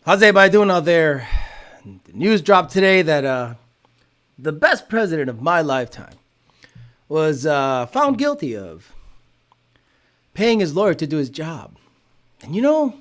How's everybody doing out there? The news dropped today that the best president of my lifetime was found guilty of paying his lawyer to do his job. And you know,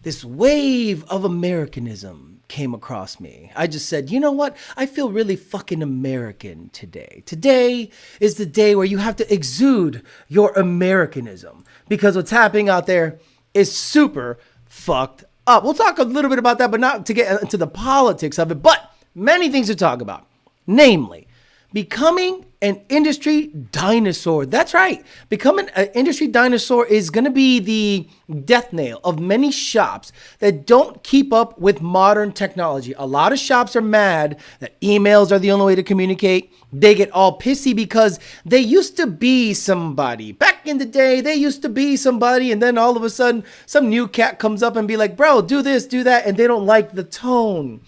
this wave of Americanism came across me. I just said, you know what? I feel really fucking American today. Today is the day where you have to exude your Americanism because what's happening out there is super fucked up. We'll talk a little bit about that, but not to get into the politics of it, but many things to talk about. Namely, becoming an industry dinosaur. That's right. Becoming an industry dinosaur is going to be the death nail of many shops that don't keep up with modern technology. A lot of shops are mad that emails are the only way to communicate. They get all pissy because they used to be somebody. Back in the day, they used to be somebody, and then all of a sudden, some new cat comes up and be like, bro, do this, do that, and they don't like the tone.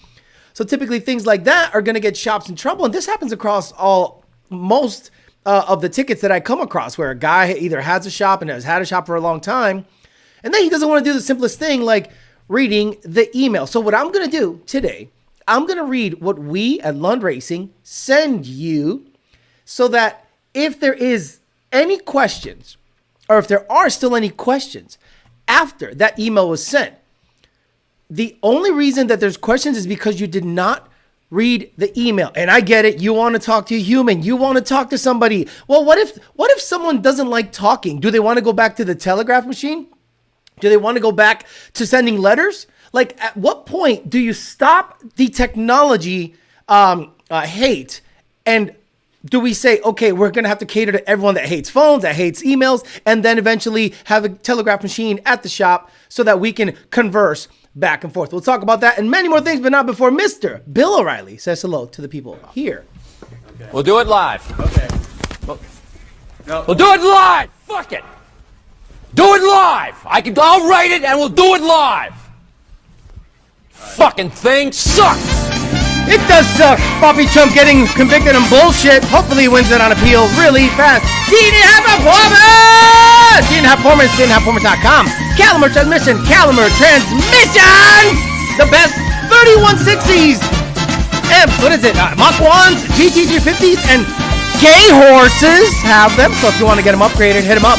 So typically things like that are going to get shops in trouble. And this happens across most of the tickets that I come across where a guy either has a shop and has had a shop for a long time. And then he doesn't want to do the simplest thing like reading the email. So what I'm going to do today, I'm going to read what we at Lund Racing send you so that if there is any questions or if there are still any questions after that email was sent, the only reason that there's questions is because you did not read the email. And I get it. You want to talk to a human. You want to talk to somebody. Well, what if someone doesn't like talking? Do they want to go back to the telegraph machine? Do they want to go back to sending letters? Like, at what point do you stop the technology hate? And do we say, okay, we're going to have to cater to everyone that hates phones, that hates emails, and then eventually have a telegraph machine at the shop so that we can converse back and forth? We'll talk about that and many more things, but not before Mr. Bill O'Reilly says hello to the people here. Okay. We'll do it live. Okay. We'll do it live. Fuck it. Do it live. I'll write it and we'll do it live. Fucking thing sucks. It does suck. Bobby Trump getting convicted on bullshit. Hopefully he wins it on appeal really fast. Didn't have performance. Didn't have performance.com. Calimer Transmission. Calimer Transmission. The best 3160s. And what is it? Mach 1s, GT350s, and gay horses have them. So if you want to get them upgraded, hit them up.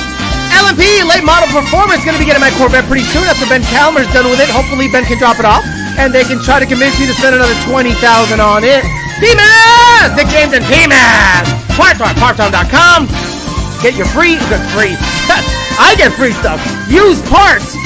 LMP, late model performance. Going to be getting my Corvette pretty soon after Ben Calimer's done with it. Hopefully Ben can drop it off. And they can try to convince you to spend another $20,000 on it. P-Mass! Nick James and P-Mass! Partsarm.com. Get your free. I get free stuff. Used parts.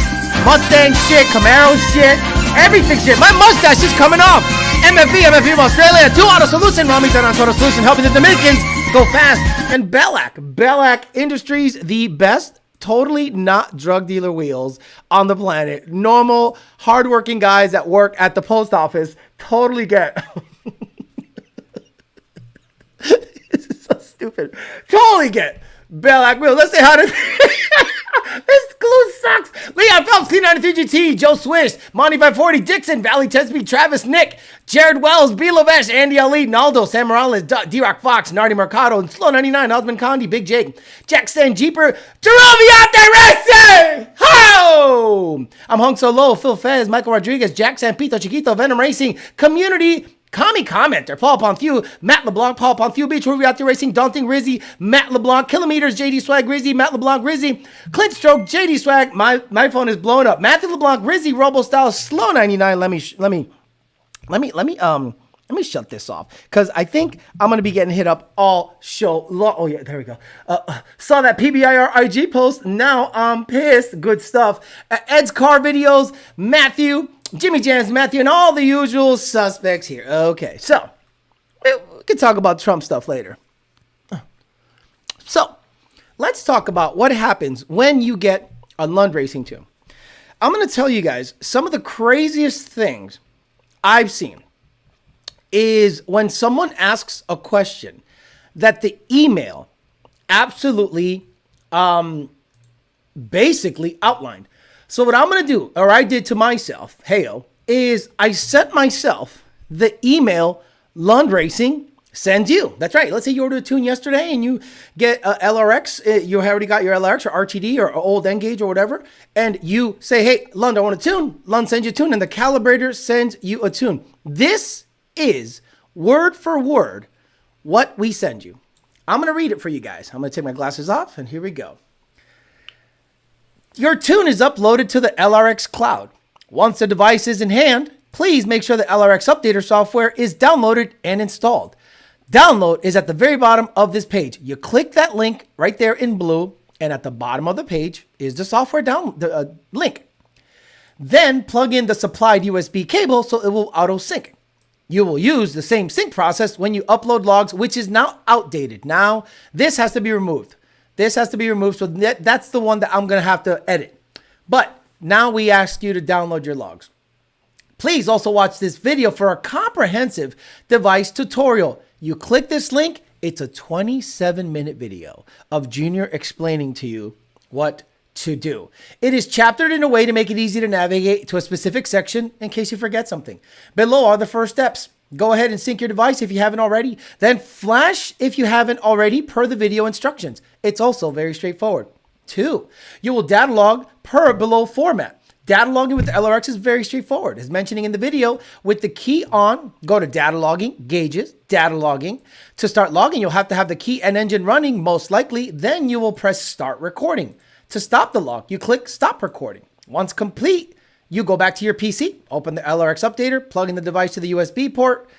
Mustang shit, Camaro shit, everything shit. My mustache is coming off. MFV from Australia. 2 Auto Solution. Rami Auto Solution helping the Dominicans go fast. And Bellac Industries, the best totally not drug dealer wheels on the planet. Normal, hardworking guys that work at the post office totally get. This is so stupid. Totally get Bellac wheels. Let's say how to. This glue sucks. Leon Phelps, T93 GT, Joe Swish, Monty 540, Dixon, Valley Tesby, Travis Nick, Jared Wells, B. Lavesh, Andy Ali, Naldo, Sam Morales, D-Rock Fox, Nardi Mercado, and Slow 99, Osmond Condi, Big Jake, Jack Stan, Jeeper, Jerome Racing! Ho! I'm Hung Solo, Phil Fez, Michael Rodriguez, Jack Sampito, Chiquito, Venom Racing, Community, Commie Commenter, Paul Ponthieu, Matt LeBlanc, Paul Ponthieu, Beach Rubiati Racing, Daunting Rizzy, Matt LeBlanc, Kilometers, JD Swag, Rizzy, Matt LeBlanc, Rizzy, Clint Stroke, JD Swag, my phone is blowing up, Matthew LeBlanc, Rizzy, Robo Style, Slow 99, let me shut this off because I think I'm going to be getting hit up all show long. Oh yeah, there we go. Saw that PBIR IG post. Now I'm pissed. Good stuff. Ed's car videos, Matthew, Jimmy Jams, Matthew, and all the usual suspects here. Okay, so we can talk about Trump stuff later. So let's talk about what happens when you get a Lund Racing too. I'm going to tell you guys some of the craziest things I've seen is when someone asks a question that the email absolutely basically outlined. So what I'm going to do, or I did to myself, is I sent myself the email Lund Racing sends you. That's right. Let's say you ordered a tune yesterday and you get a LRX. You already got your LRX or RTD or old N-Gauge or whatever. And you say, hey, Lund, I want a tune. Lund sends you a tune and the calibrator sends you a tune. This is word for word what we send you. I'm going to read it for you guys. I'm going to take my glasses off and here we go. Your tune is uploaded to the LRX cloud. Once the device is in hand, please make sure the LRX updater software is downloaded and installed. Download is at the very bottom of this page. You click that link right there in blue, and at the bottom of the page is the software link. Then plug in the supplied USB cable so it will auto sync. You will use the same sync process when you upload logs, which is now outdated. Now, this has to be removed. This has to be removed, so that's the one that I'm going to have to edit. But now we ask you to download your logs. Please also watch this video for a comprehensive device tutorial. You click this link, it's a 27-minute video of Junior explaining to you what to do. It is chaptered in a way to make it easy to navigate to a specific section in case you forget something. Below are the first steps. Go ahead and sync your device if you haven't already. Then flash if you haven't already per the video instructions. It's also very straightforward. 2, you will data log per below format. Data logging with the LRX is very straightforward. As mentioning in the video, with the key on, go to data logging, gauges, data logging. To start logging, you'll have to have the key and engine running, most likely. Then you will press start recording. To stop the log, you click stop recording. Once complete, you go back to your PC, open the LRX updater, plug in the device to the USB port.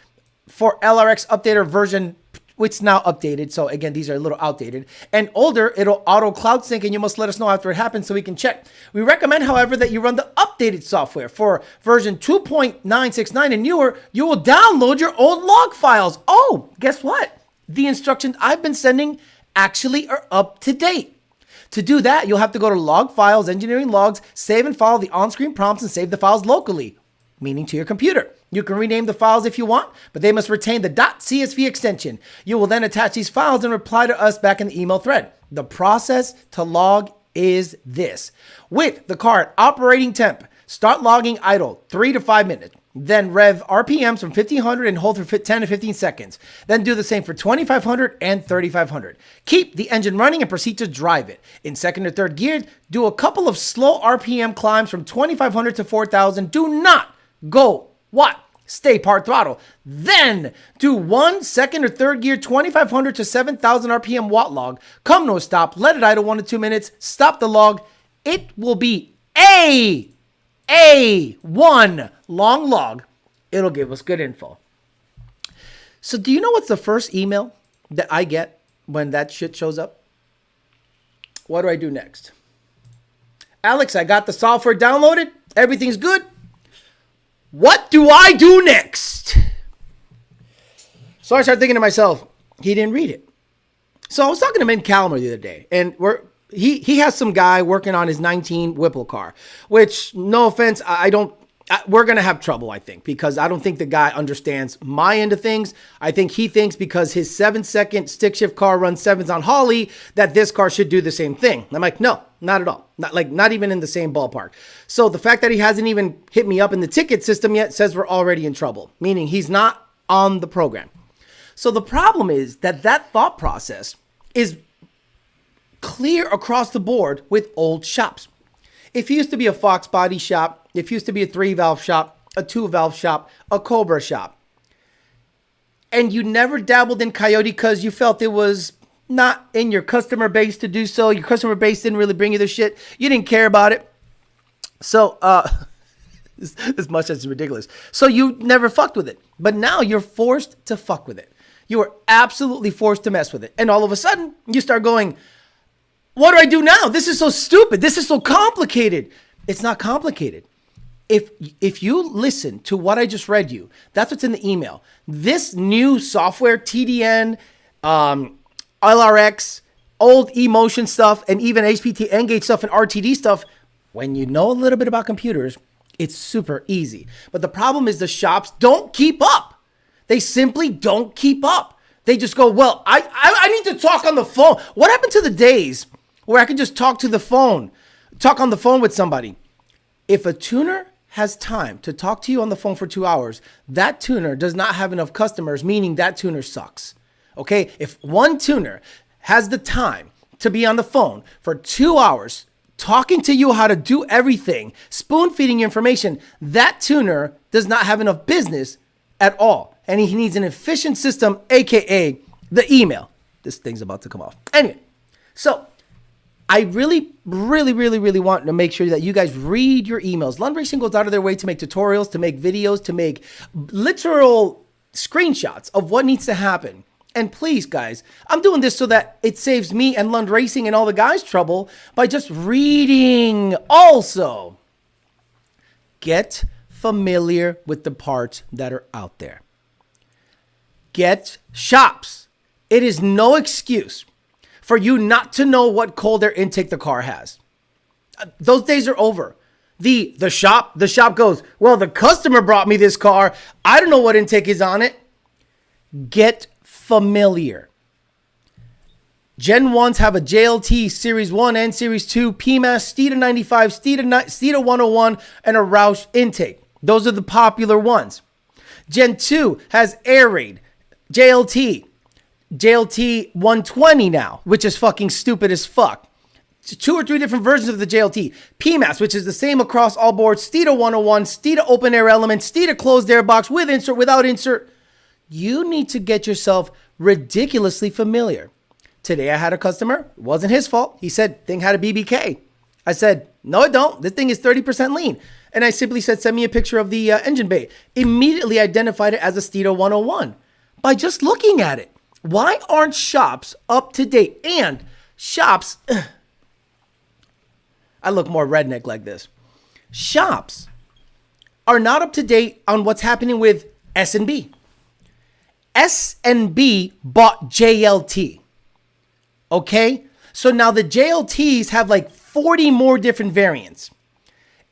For LRX updater version, which is now updated. So again, these are a little outdated and older. It'll auto cloud sync and you must let us know after it happens so we can check. We recommend, however, that you run the updated software. For version 2.969 and newer, you will download your old log files. Oh, guess what? The instructions I've been sending actually are up to date. To do that, you'll have to go to log files, engineering logs, save and follow the on-screen prompts and save the files locally, meaning to your computer. You can rename the files if you want, but they must retain the .csv extension. You will then attach these files and reply to us back in the email thread. The process to log is this. With the car at operating temp, start logging idle 3 to 5 minutes. Then rev RPMs from 1500 and hold for 10 to 15 seconds. Then do the same for 2500 and 3500. Keep the engine running and proceed to drive it. In second or third gear, do a couple of slow RPM climbs from 2500 to 4000. Do not go what? Stay part throttle. Then do 1 second or third gear 2500 to 7000 RPM watt log. Come to a stop. Let it idle 1 to 2 minutes. Stop the log. It will be a one long log. It'll give us good info. So do you know what's the first email that I get when that shit shows up? What do I do next? Alex, I got the software downloaded. Everything's good. What do I do next? So I started thinking to myself, he didn't read it. So I was talking to Ben Calmer the other day, and he has some guy working on his 19 Whipple car, which, no offense, we're going to have trouble, I think, because I don't think the guy understands my end of things. I think he thinks because his 7-second stick shift car runs 7s on Holly, that this car should do the same thing. I'm like, no, not at all. Not even in the same ballpark. So the fact that he hasn't even hit me up in the ticket system yet says we're already in trouble, meaning he's not on the program. So the problem is that thought process is clear across the board with old shops. If you used to be a Fox body shop, if you used to be a 3-valve shop, a 2-valve shop, a Cobra shop, and you never dabbled in Coyote because you felt it was not in your customer base to do so, your customer base didn't really bring you the shit, you didn't care about it. So, as much as it's ridiculous. So you never fucked with it. But now you're forced to fuck with it. You are absolutely forced to mess with it. And all of a sudden, you start going, what do I do now? This is so stupid. This is so complicated. It's not complicated. If you listen to what I just read you, that's what's in the email. This new software, TDN, LRX, old emotion stuff, and even HPT N-Gauge stuff and RTD stuff, when you know a little bit about computers, it's super easy. But the problem is the shops don't keep up. They simply don't keep up. They just go, well, I need to talk on the phone. What happened to the days where I could just talk on the phone with somebody? If a tuner has time to talk to you on the phone for 2 hours, that tuner does not have enough customers, meaning that tuner sucks. Okay? If one tuner has the time to be on the phone for 2 hours, talking to you how to do everything, spoon feeding you information, that tuner does not have enough business at all. And he needs an efficient system, AKA the email. This thing's about to come off. Anyway, so I really want to make sure that you guys read your emails. Lund Racing goes out of their way to make tutorials, to make videos, to make literal screenshots of what needs to happen. And please, guys, I'm doing this so that it saves me and Lund Racing and all the guys trouble by just reading. Also, get familiar with the parts that are out there. Get shops. It is no excuse for you not to know what cold air intake the car has. Those days are over. The shop goes, well, the customer brought me this car. I don't know what intake is on it. Get familiar. Gen 1s have a JLT Series 1 and Series 2, PMAS, STs 95, STs 101, and a Roush intake. Those are the popular ones. Gen 2 has air raid, JLT 120 now, which is fucking stupid as fuck. 2 or 3 different versions of the JLT. PMAS, which is the same across all boards. STs 101, STs open air element, STs closed air box, with insert, without insert. You need to get yourself ridiculously familiar. Today I had a customer. It wasn't his fault. He said, thing had a BBK. I said, no, it don't. This thing is 30% lean. And I simply said, send me a picture of the engine bay. Immediately identified it as a STs 101 by just looking at it. Why aren't shops up to date? And shops, I look more redneck like this. Shops are not up to date on what's happening with S&B. S&B bought JLT. Okay? So now the JLTs have like 40 more different variants.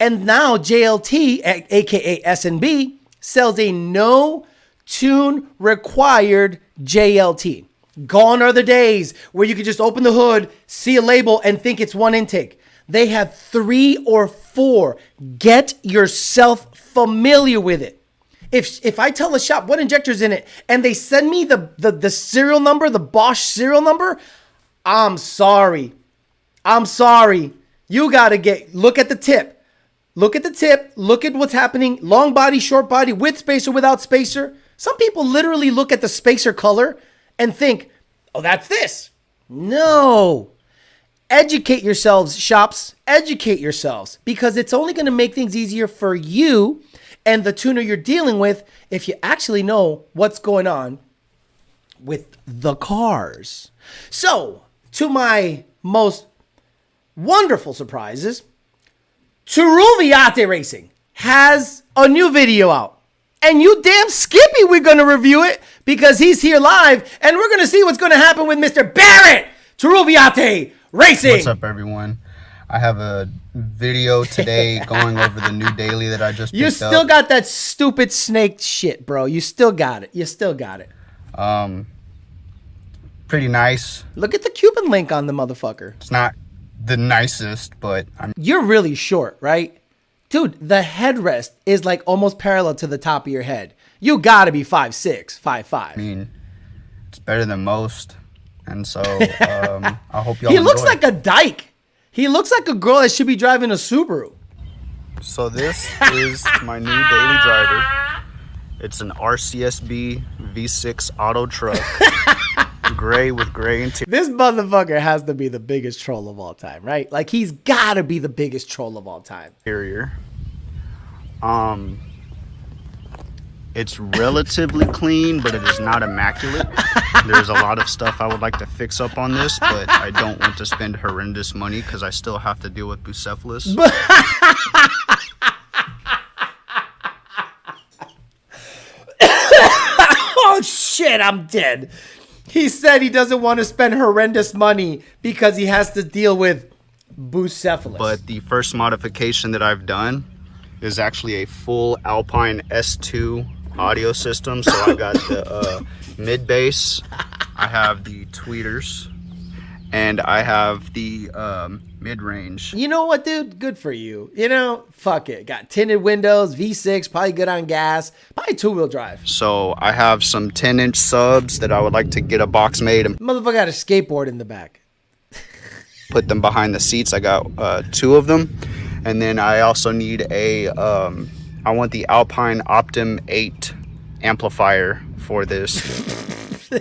And now JLT, aka S&B, sells a no tune required JLT. Gone are the days where you could just open the hood, see a label, and think it's one intake. They have 3 or 4. Get yourself familiar with it. If I tell a shop what injector's in it and they send me the serial number, the Bosch serial number, I'm sorry. You gotta look at the tip. Look at the tip. Look at what's happening. Long body, short body, with spacer, without spacer. Some people literally look at the spacer color and think, oh, that's this. No. Educate yourselves, shops. Educate yourselves, because it's only going to make things easier for you and the tuner you're dealing with if you actually know what's going on with the cars. So, to my most wonderful surprises, Turdzilla Racing has a new video out. And you damn Skippy, we're going to review it because he's here live. And we're going to see what's going to happen with Mr. Barrett, Turdzilla Racing. What's up, everyone? I have a video today going over the new daily that I just picked up. You still got that stupid snake shit, bro. You still got it. Pretty nice. Look at the Cuban link on the motherfucker. It's not the nicest, but You're really short, right? Dude, the headrest is like almost parallel to the top of your head. You gotta be 5'6", 5'5". I mean, it's better than most. And so, I hope y'all enjoy. He looks like a dyke. He looks like a girl that should be driving a Subaru. So this is my new daily driver. It's an RCSB V6 auto truck. Gray with gray interior. This motherfucker has to be the biggest troll of all time, right? Like, he's gotta be the biggest troll of all time. It's relatively clean, but it is not immaculate. There's a lot of stuff I would like to fix up on this, but I don't want to spend horrendous money because I still have to deal with Bucephalus. Oh shit, I'm dead. He said he doesn't want to spend horrendous money because he has to deal with Bucephalus. But the first modification that I've done is actually a full Alpine S2 audio system. So I got the mid bass, I have the tweeters, and I have the mid-range. You know what, dude? Good for you. You know, fuck it. Got tinted windows, V6, probably good on gas, probably two-wheel drive. So I have some 10-inch subs that I would like to get a box made and Motherfucker got a skateboard in the back. put them behind the seats. I got 2 of them. And then I also need a, I want the Alpine Optim 8 amplifier for this.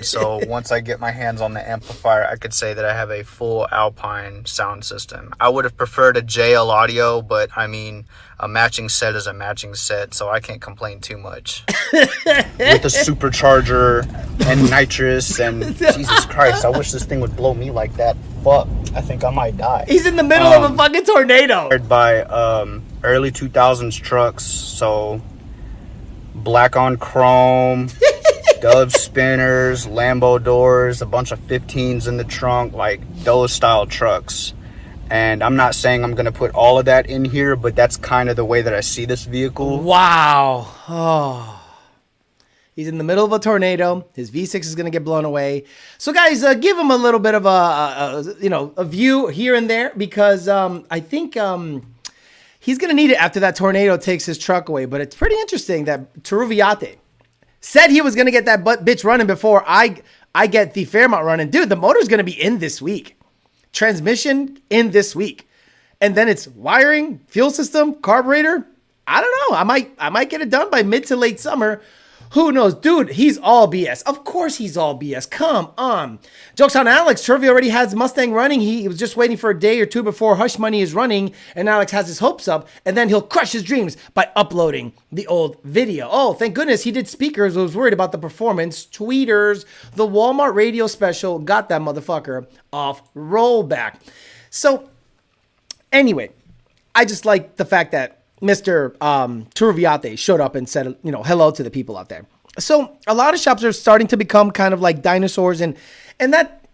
So once I get my hands on the amplifier, I could say that I have a full Alpine sound system. I would have preferred a JL audio, but I mean, a matching set is a matching set, so I can't complain too much. With the supercharger and nitrous and Jesus Christ, I wish this thing would blow me like that. Fuck, I think I might die. He's in the middle of a fucking tornado. By early 2000s trucks, so black on chrome. Dove spinners, Lambo doors, a bunch of 15s in the trunk, like those style trucks. And I'm not saying I'm going to put all of that in here, but that's kind of the way that I see this vehicle. Wow. Oh. He's in the middle of a tornado. His V6 is going to get blown away. So guys, give him a little bit of a view here and there, because I think he's going to need it after that tornado takes his truck away. But it's pretty interesting that Turdzilla said he was going to get that bitch running before I get the Fairmont running. Dude, the motor's going to be in this week. Transmission in this week. And then it's wiring, fuel system, carburetor. I don't know. I might get it done by mid to late summer. Who knows? Dude, he's all BS. Of course he's all BS. Come on. Joke's on Alex. Turvey already has Mustang running. He was just waiting for a day or two before Hush Money is running, and Alex has his hopes up, and then he'll crush his dreams by uploading the old video. Oh, thank goodness he did speakers. I was worried about the performance. Tweeters, the Walmart radio special got that motherfucker off rollback. So, anyway, I just like the fact that Mr. Turdzilla showed up and said, hello to the people out there. So a lot of shops are starting to become kind of like dinosaurs, and that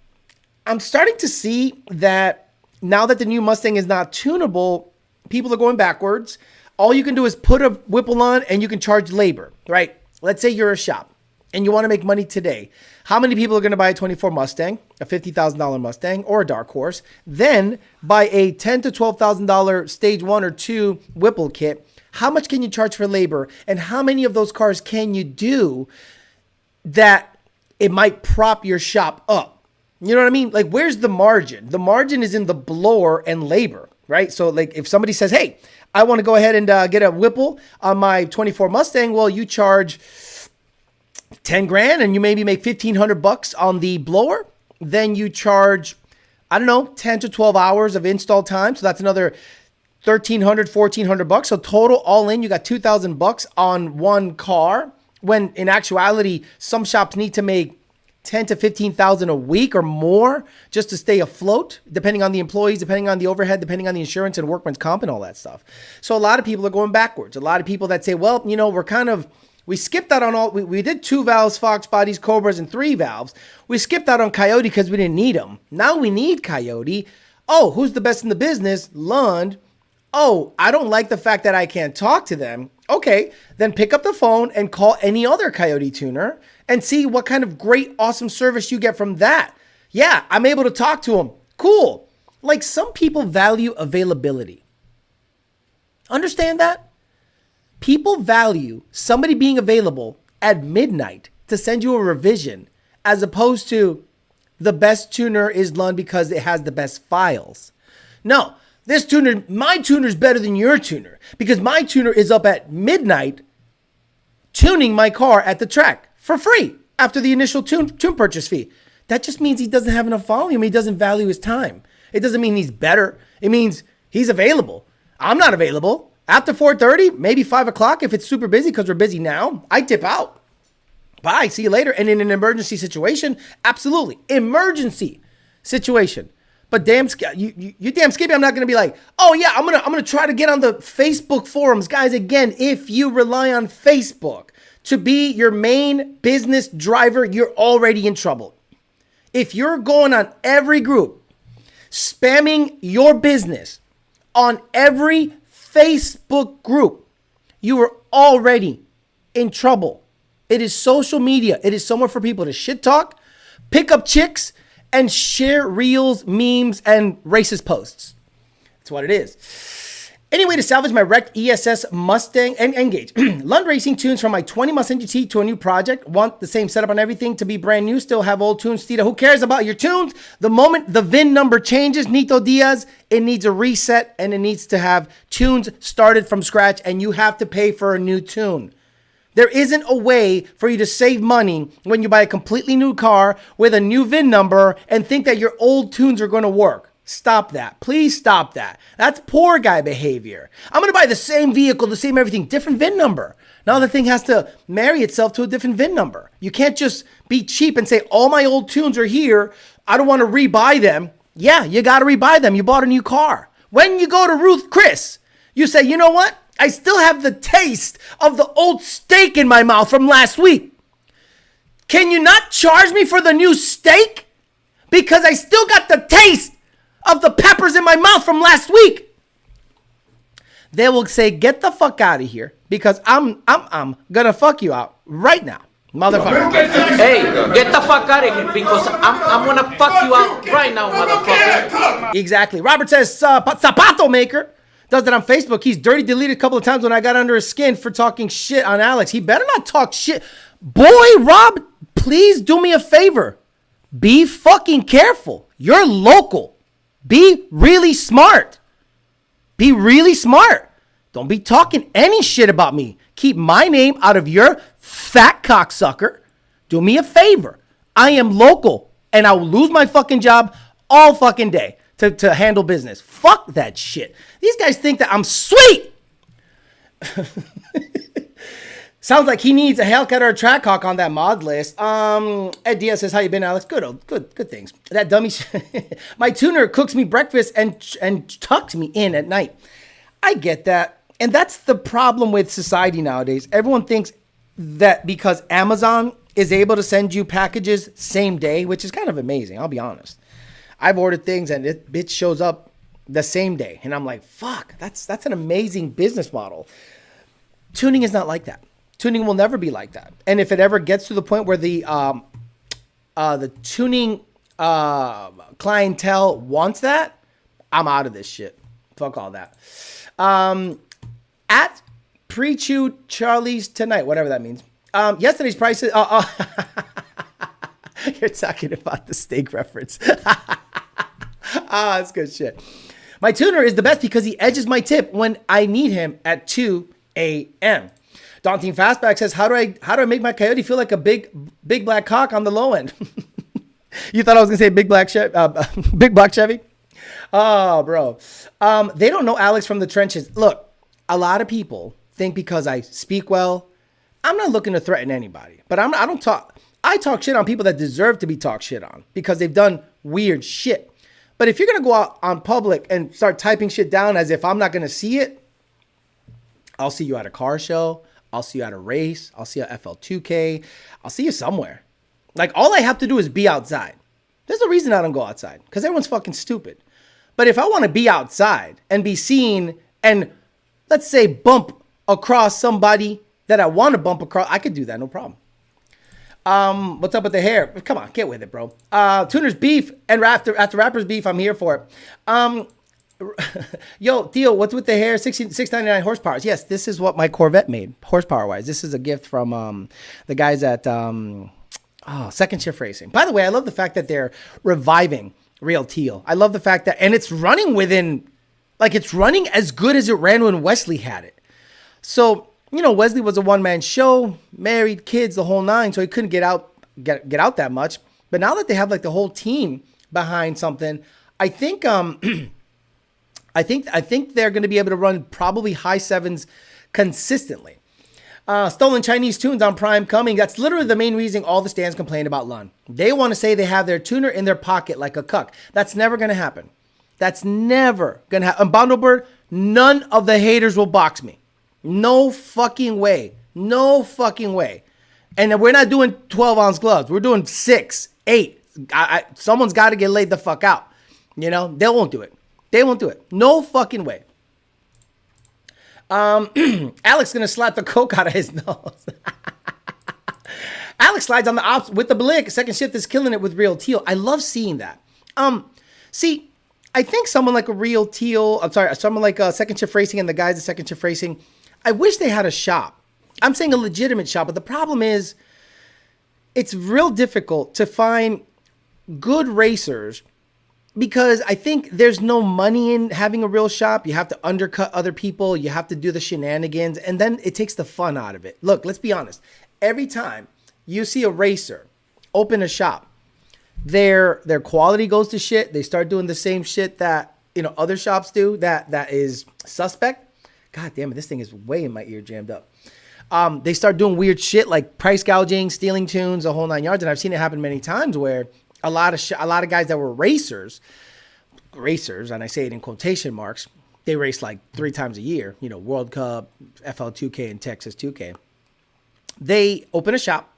I'm starting to see that now that the new Mustang is not tunable, people are going backwards. All you can do is put a Whipple on and you can charge labor, right? Let's say you're a shop and you want to make money today. How many people are going to buy a 24 Mustang, a $50,000 Mustang, or a Dark Horse, then buy a $10,000 to $12,000 stage 1 or 2 Whipple kit? How much can you charge for labor? And how many of those cars can you do that it might prop your shop up? You know what I mean? Like, where's the margin? The margin is in the blower and labor, right? So like if somebody says, hey, I want to go ahead and get a Whipple on my 24 Mustang, well, you charge 10 grand and you maybe make $1,500 on the blower. Then you charge, I don't know, 10 to 12 hours of install time. So that's another $1,300, $1,400. So total all in, you got $2,000 on one car, when in actuality, some shops need to make 10 to 15,000 a week or more just to stay afloat, depending on the employees, depending on the overhead, depending on the insurance and workman's comp and all that stuff. So a lot of people are going backwards. A lot of people that say, well, we skipped out on all, we did 2 valves, Fox bodies, Cobras, and 3 valves. We skipped out on Coyote because we didn't need them. Now we need Coyote. Oh, who's the best in the business? Lund. Oh, I don't like the fact that I can't talk to them. Okay, then pick up the phone and call any other Coyote tuner and see what kind of great, awesome service you get from that. Yeah, I'm able to talk to them. Cool. Like, some people value availability. Understand that? People value somebody being available at midnight to send you a revision, as opposed to the best tuner is Lund because it has the best files. No, my tuner's better than your tuner because my tuner is up at midnight tuning my car at the track for free after the initial tune purchase fee. That just means he doesn't have enough volume. He doesn't value his time. It doesn't mean he's better. It means he's available. I'm not available. After 4:30, maybe 5 o'clock, if it's super busy, because we're busy now, I tip out. Bye, see you later. And in an emergency situation, absolutely. Emergency situation. But damn, you damn skippy, I'm not going to be like, oh yeah, I'm gonna try to get on the Facebook forums. Guys, again, if you rely on Facebook to be your main business driver, you're already in trouble. If you're going on every group, spamming your business on every Facebook group, you are already in trouble. It is social media. It is somewhere for people to shit talk, pick up chicks, and share reels, memes, and racist posts. That's what it is. Any way to salvage my wrecked ESS Mustang and Engage. Lund Racing tunes from my 20 Mustang GT to a new project. Want the same setup on everything to be brand new. Still have old tunes. Tita, who cares about your tunes? The moment the VIN number changes, Nito Diaz, it needs a reset and it needs to have tunes started from scratch and you have to pay for a new tune. There isn't a way for you to save money when you buy a completely new car with a new VIN number and think that your old tunes are going to work. Stop that. Please stop that. That's poor guy behavior. I'm going to buy the same vehicle, the same everything, different VIN number. Now the thing has to marry itself to a different VIN number. You can't just be cheap and say, all my old tunes are here. I don't want to rebuy them. Yeah, you got to rebuy them. You bought a new car. When you go to Ruth Chris, you say, you know what? I still have the taste of the old steak in my mouth from last week. Can you not charge me for the new steak? Because I still got the taste of the peppers in my mouth from last week. They will say, get the fuck out of here because I'm gonna fuck you out right now, motherfucker. Hey, get the fuck out of here because I'm gonna fuck you out right now, motherfucker. Exactly. Robert says, Zapato Maker does that on Facebook. He's dirty deleted a couple of times when I got under his skin for talking shit on Alex. He better not talk shit. Boy, Rob, please do me a favor. Be fucking careful. You're local. Be really smart. Be really smart. Don't be talking any shit about me. Keep my name out of your fat cocksucker. Do me a favor. I am local and I will lose my fucking job all fucking day to handle business. Fuck that shit. These guys think that I'm sweet. Sounds like he needs a Hellcat or a Trackhawk on that mod list. Ed Diaz says, how you been, Alex? Good things. That dummy, my tuner cooks me breakfast and tucks me in at night. I get that. And that's the problem with society nowadays. Everyone thinks that because Amazon is able to send you packages same day, which is kind of amazing, I'll be honest. I've ordered things and it bitch shows up the same day. And I'm like, fuck, that's an amazing business model. Tuning is not like that. Tuning will never be like that. And if it ever gets to the point where the tuning clientele wants that, I'm out of this shit. Fuck all that. At pre-chewed Charlie's tonight, whatever that means. Yesterday's prices. You're talking about the steak reference. That's good shit. My tuner is the best because he edges my tip when I need him at 2 a.m. Daunting Fastback says, how do I make my Coyote feel like a big black cock on the low end? You thought I was gonna say big black Chevy? Oh, bro. They don't know Alex from the trenches. Look, a lot of people think because I speak well, I'm not looking to threaten anybody. But I talk shit on people that deserve to be talked shit on because they've done weird shit. But if you're gonna go out on public and start typing shit down as if I'm not gonna see it, I'll see you at a car show. I'll see you at a race. I'll see you at FL2K. I'll see you somewhere. Like, all I have to do is be outside. There's no reason I don't go outside because everyone's fucking stupid. But if I want to be outside and be seen and, let's say, bump across somebody that I want to bump across, I could do that, no problem. What's up with the hair? Come on, get with it, bro. Tuner's beef and after Rapper's beef, I'm here for it. Yo, Theo, what's with the hair? 699 horsepower. Yes, this is what my Corvette made, horsepower-wise. This is a gift from the guys at Second Shift Racing. By the way, I love the fact that they're reviving Real Teal. I love the fact that, and it's running it's running as good as it ran when Wesley had it. So, you know, Wesley was a one-man show, married, kids, the whole nine, so he couldn't get out that much. But now that they have like the whole team behind something, I think I think they're going to be able to run probably high sevens consistently. Stolen Chinese tunes on Prime coming. That's literally the main reason all the stands complain about Lund. They want to say they have their tuner in their pocket like a cuck. That's never going to happen. That's never going to happen. And Bondobird, none of the haters will box me. No fucking way. No fucking way. And we're not doing 12-ounce gloves. We're doing 6, 8. Someone's got to get laid the fuck out. You know, they won't do it. They won't do it. No fucking way. Alex gonna slap the coke out of his nose. Alex slides on the ops with the blick. Second shift is killing it with Real Teal. I love seeing that. See, I think someone like a Real Teal, someone like Second Shift Racing and the guys at Second Shift Racing, I wish they had a shop. I'm saying a legitimate shop, but the problem is it's real difficult to find good racers because I think there's no money in having a real shop. You have to undercut other people. You have to do the shenanigans, and then it takes the fun out of it. Look, let's be honest. Every time you see a racer open a shop, their quality goes to shit. They start doing the same shit that, other shops do that is suspect. God damn it, this thing is way in my ear jammed up. They start doing weird shit like price gouging, stealing tunes, the whole 9 yards. And I've seen it happen many times where a lot of guys that were racers, and I say it in quotation marks, they race like 3 times a year, World Cup, FL2K, and Texas 2K. They open a shop,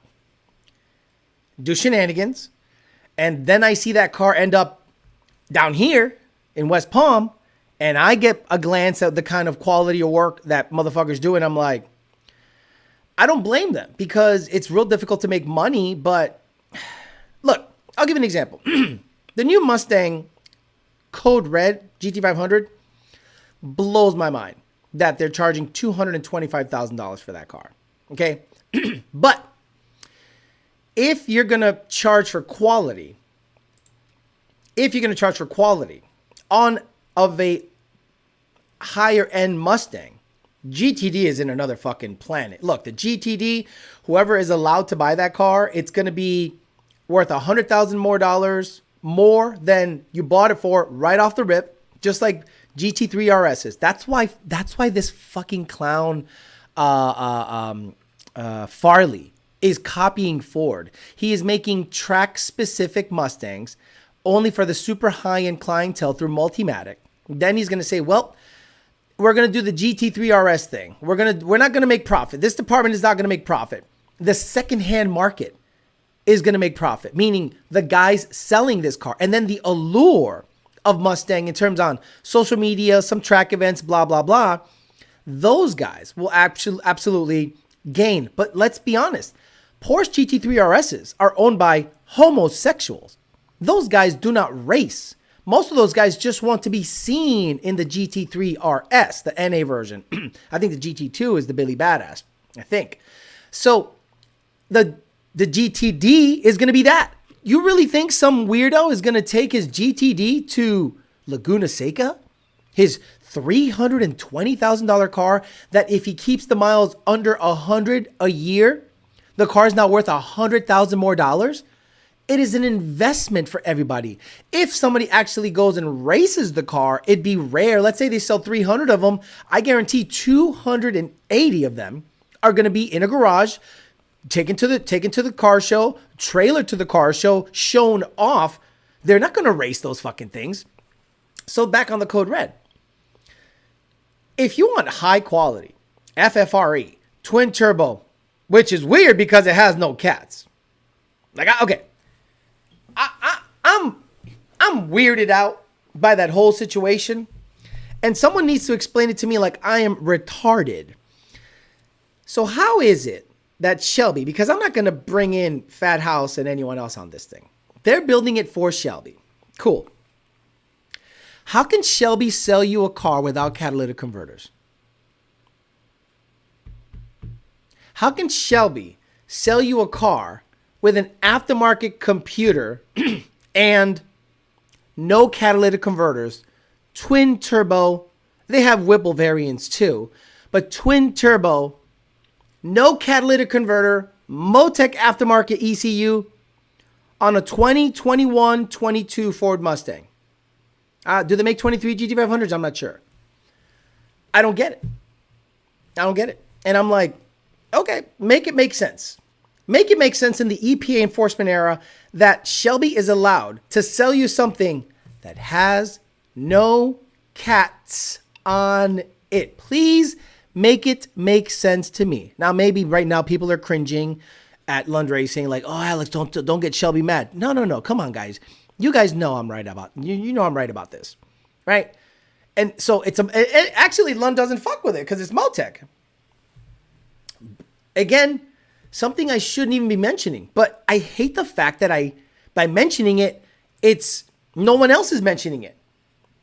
do shenanigans, and then I see that car end up down here in West Palm, and I get a glance at the kind of quality of work that motherfuckers do, and I'm like, I don't blame them because it's real difficult to make money, but look, I'll give you an example. The new Mustang Code Red GT500 blows my mind that they're charging $225,000 for that car. Okay? But if you're going to charge for quality, on of a higher end Mustang, GTD is in another fucking planet. Look, the GTD, whoever is allowed to buy that car, it's going to be worth $100,000 more than you bought it for right off the rip, just like GT3 RSs. That's why this fucking clown Farley is copying Ford. He is making track-specific Mustangs only for the super high-end clientele through Multimatic. Then he's going to say, well, we're going to do the GT3 RS thing. We're not going to make profit. This department is not going to make profit. The secondhand market is going to make profit, meaning the guys selling this car. And then the allure of Mustang in terms on social media, some track events, blah, blah, blah. Those guys will absolutely gain. But let's be honest. Porsche GT3 RSs are owned by homosexuals. Those guys do not race. Most of those guys just want to be seen in the GT3 RS, the NA version. I think the GT2 is the Billy Badass, I think. So the GTD is going to be that. You really think some weirdo is going to take his GTD to Laguna Seca? His $320,000 car that if he keeps the miles under 100 a year, the car is now worth $100,000 more dollars? It is an investment for everybody. If somebody actually goes and races the car, it'd be rare. Let's say they sell 300 of them. I guarantee 280 of them are going to be in a garage, taken to the car show, trailered to the car show, shown off. They're not going to race those fucking things. So back on the Code Red. If you want high quality, FFRE, twin turbo, which is weird because it has no cats. I'm weirded out by that whole situation. And someone needs to explain it to me like I am retarded. So how is it that Shelby, because I'm not going to bring in Fat House and anyone else on this thing. They're building it for Shelby. Cool. How can Shelby sell you a car without catalytic converters? How can Shelby sell you a car with an aftermarket computer and no catalytic converters, twin turbo? They have Whipple variants too, but twin turbo, no catalytic converter, Motec aftermarket ECU on a 2021, 22 Ford Mustang. Do they make 23 GT500s? I'm not sure. I don't get it. And I'm like, okay, make it make sense. Make it make sense in the EPA enforcement era that Shelby is allowed to sell you something that has no cats on it. Please make it make sense to me. Now, maybe right now people are cringing at Lund Racing like, oh, Alex, don't get Shelby mad. No. Come on, guys. You guys know I'm right about you know I'm right about this, right? And so actually Lund doesn't fuck with it because it's Motec. Again, something I shouldn't even be mentioning. But I hate the fact that by mentioning it, it's no one else is mentioning it.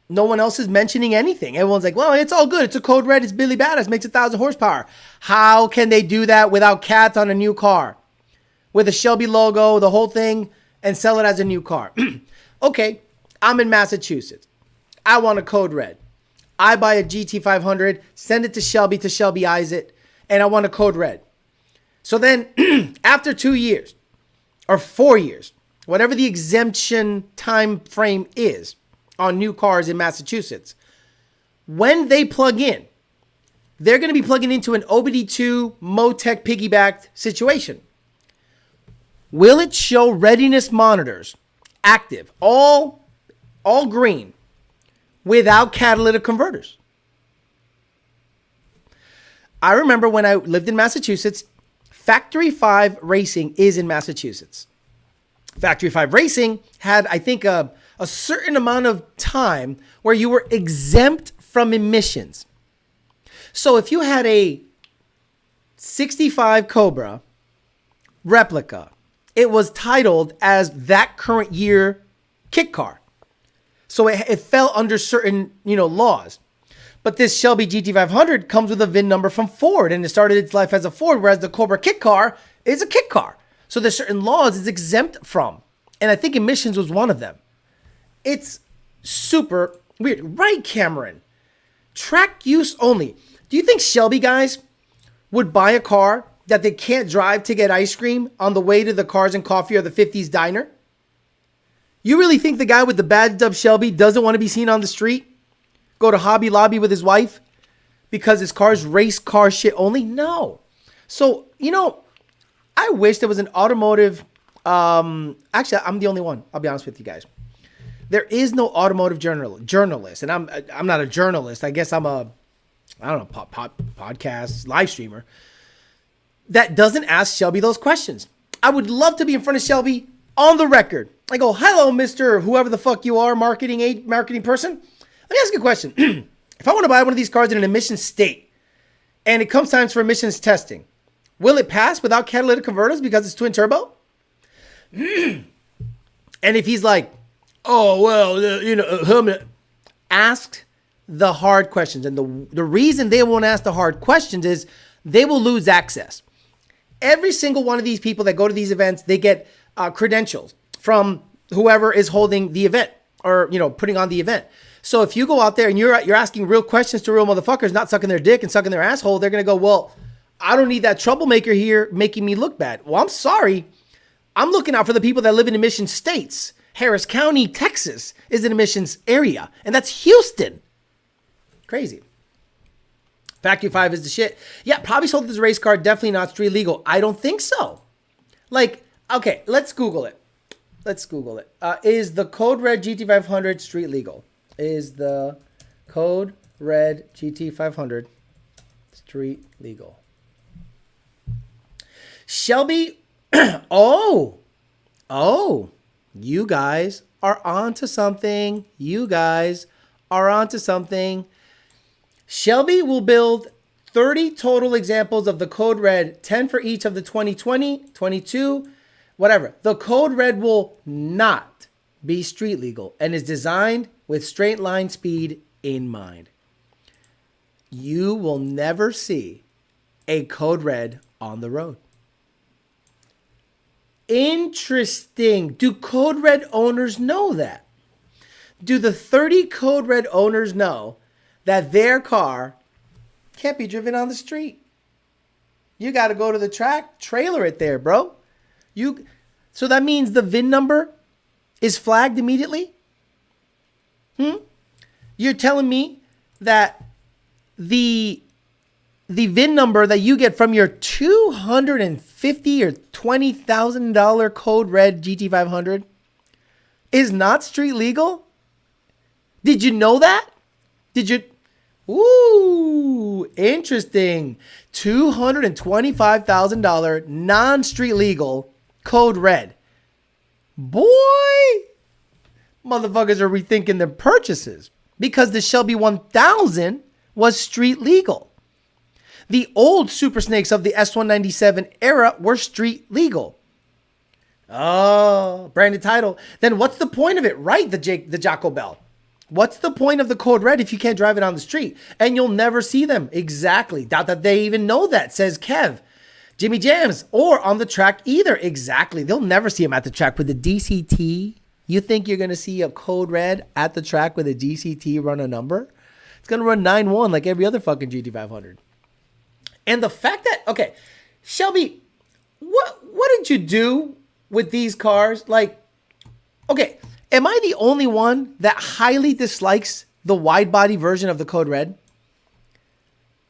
No one else is mentioning anything. Everyone's like, well, it's all good. It's a Code Red. It's Billy Badass. Makes 1,000 horsepower. How can they do that without cats on a new car? With a Shelby logo, the whole thing, and sell it as a new car. Okay, I'm in Massachusetts. I want a Code Red. I buy a GT500, send it to Shelby eyes it, and I want a Code Red. So then, after 2 years, or 4 years, whatever the exemption time frame is, on new cars in Massachusetts, when they plug in, they're going to be plugging into an OBD2 Motec piggybacked situation. Will it show readiness monitors active, all green, without catalytic converters? I remember when I lived in Massachusetts, Factory 5 Racing is in Massachusetts. Factory 5 Racing had, I think, a certain amount of time where you were exempt from emissions. So if you had a 65 Cobra replica, it was titled as that current year kit car. So it fell under certain, laws. But this Shelby GT500 comes with a VIN number from Ford, and it started its life as a Ford, whereas the Cobra kit car is a kit car. So there's certain laws it's exempt from. And I think emissions was one of them. It's super weird. Right, Cameron? Track use only. Do you think Shelby guys would buy a car that they can't drive to get ice cream on the way to the Cars and Coffee or the 50s diner? You really think the guy with the badged up Shelby doesn't want to be seen on the street? Go to Hobby Lobby with his wife because his car's race car shit only? No. So, I wish there was an automotive. Actually, I'm the only one. I'll be honest with you guys. There is no automotive journalist, and I'm not a journalist. I guess I'm a, podcast live streamer that doesn't ask Shelby those questions. I would love to be in front of Shelby on the record. I go, hello, Mr. Whoever the fuck you are, marketing person. Let me ask you a question. If I want to buy one of these cars in an emissions state, and it comes time for emissions testing, will it pass without catalytic converters because it's twin turbo? And if he's like, oh, well, ask the hard questions. And the reason they won't ask the hard questions is they will lose access. Every single one of these people that go to these events, they get credentials from whoever is holding the event or, putting on the event. So if you go out there and you're asking real questions to real motherfuckers, not sucking their dick and sucking their asshole, they're going to go, well, I don't need that troublemaker here making me look bad. Well, I'm sorry. I'm looking out for the people that live in emission states. Harris County, Texas is an emissions area, and that's Houston. Crazy. Factory 5 is the shit. Yeah, probably sold this race car. Definitely not street legal. I don't think so. Okay, let's Google it. Is the Code Red GT500 street legal? Is the Code Red GT500 street legal? Shelby. Oh, you guys are onto something. Shelby will build 30 total examples of the Code Red, 10 for each of the 2020, 22, whatever. The Code Red will not be street legal and is designed with straight line speed in mind. You will never see a Code Red on the road. Interesting. Do Code Red owners know that? Do the 30 Code Red owners know that their car can't be driven on the street? You got to go to the track, trailer it there, bro. So that means the VIN number is flagged immediately? You're telling me that the VIN number that you get from your $250,000 or $20,000 Code Red GT500 is not street legal? Did you know that? Ooh, interesting. $225,000 non-street legal Code Red. Boy, motherfuckers are rethinking their purchases because the Shelby 1000 was street legal. The old Super Snakes of the S197 era were street legal. Oh, branded title. Then what's the point of it, right? The Jocko Bell. What's the point of the Code Red if you can't drive it on the street? And you'll never see them. Exactly. Doubt that they even know that, says Kev. Jimmy Jams. Or on the track either. Exactly. They'll never see them at the track with the DCT. You think you're going to see a Code Red at the track with a DCT run a number? It's going to run 9.1 like every other fucking GT500. And the fact that, okay, Shelby, what did you do with these cars? Like, okay, am I the only one that highly dislikes the wide body version of the Code Red?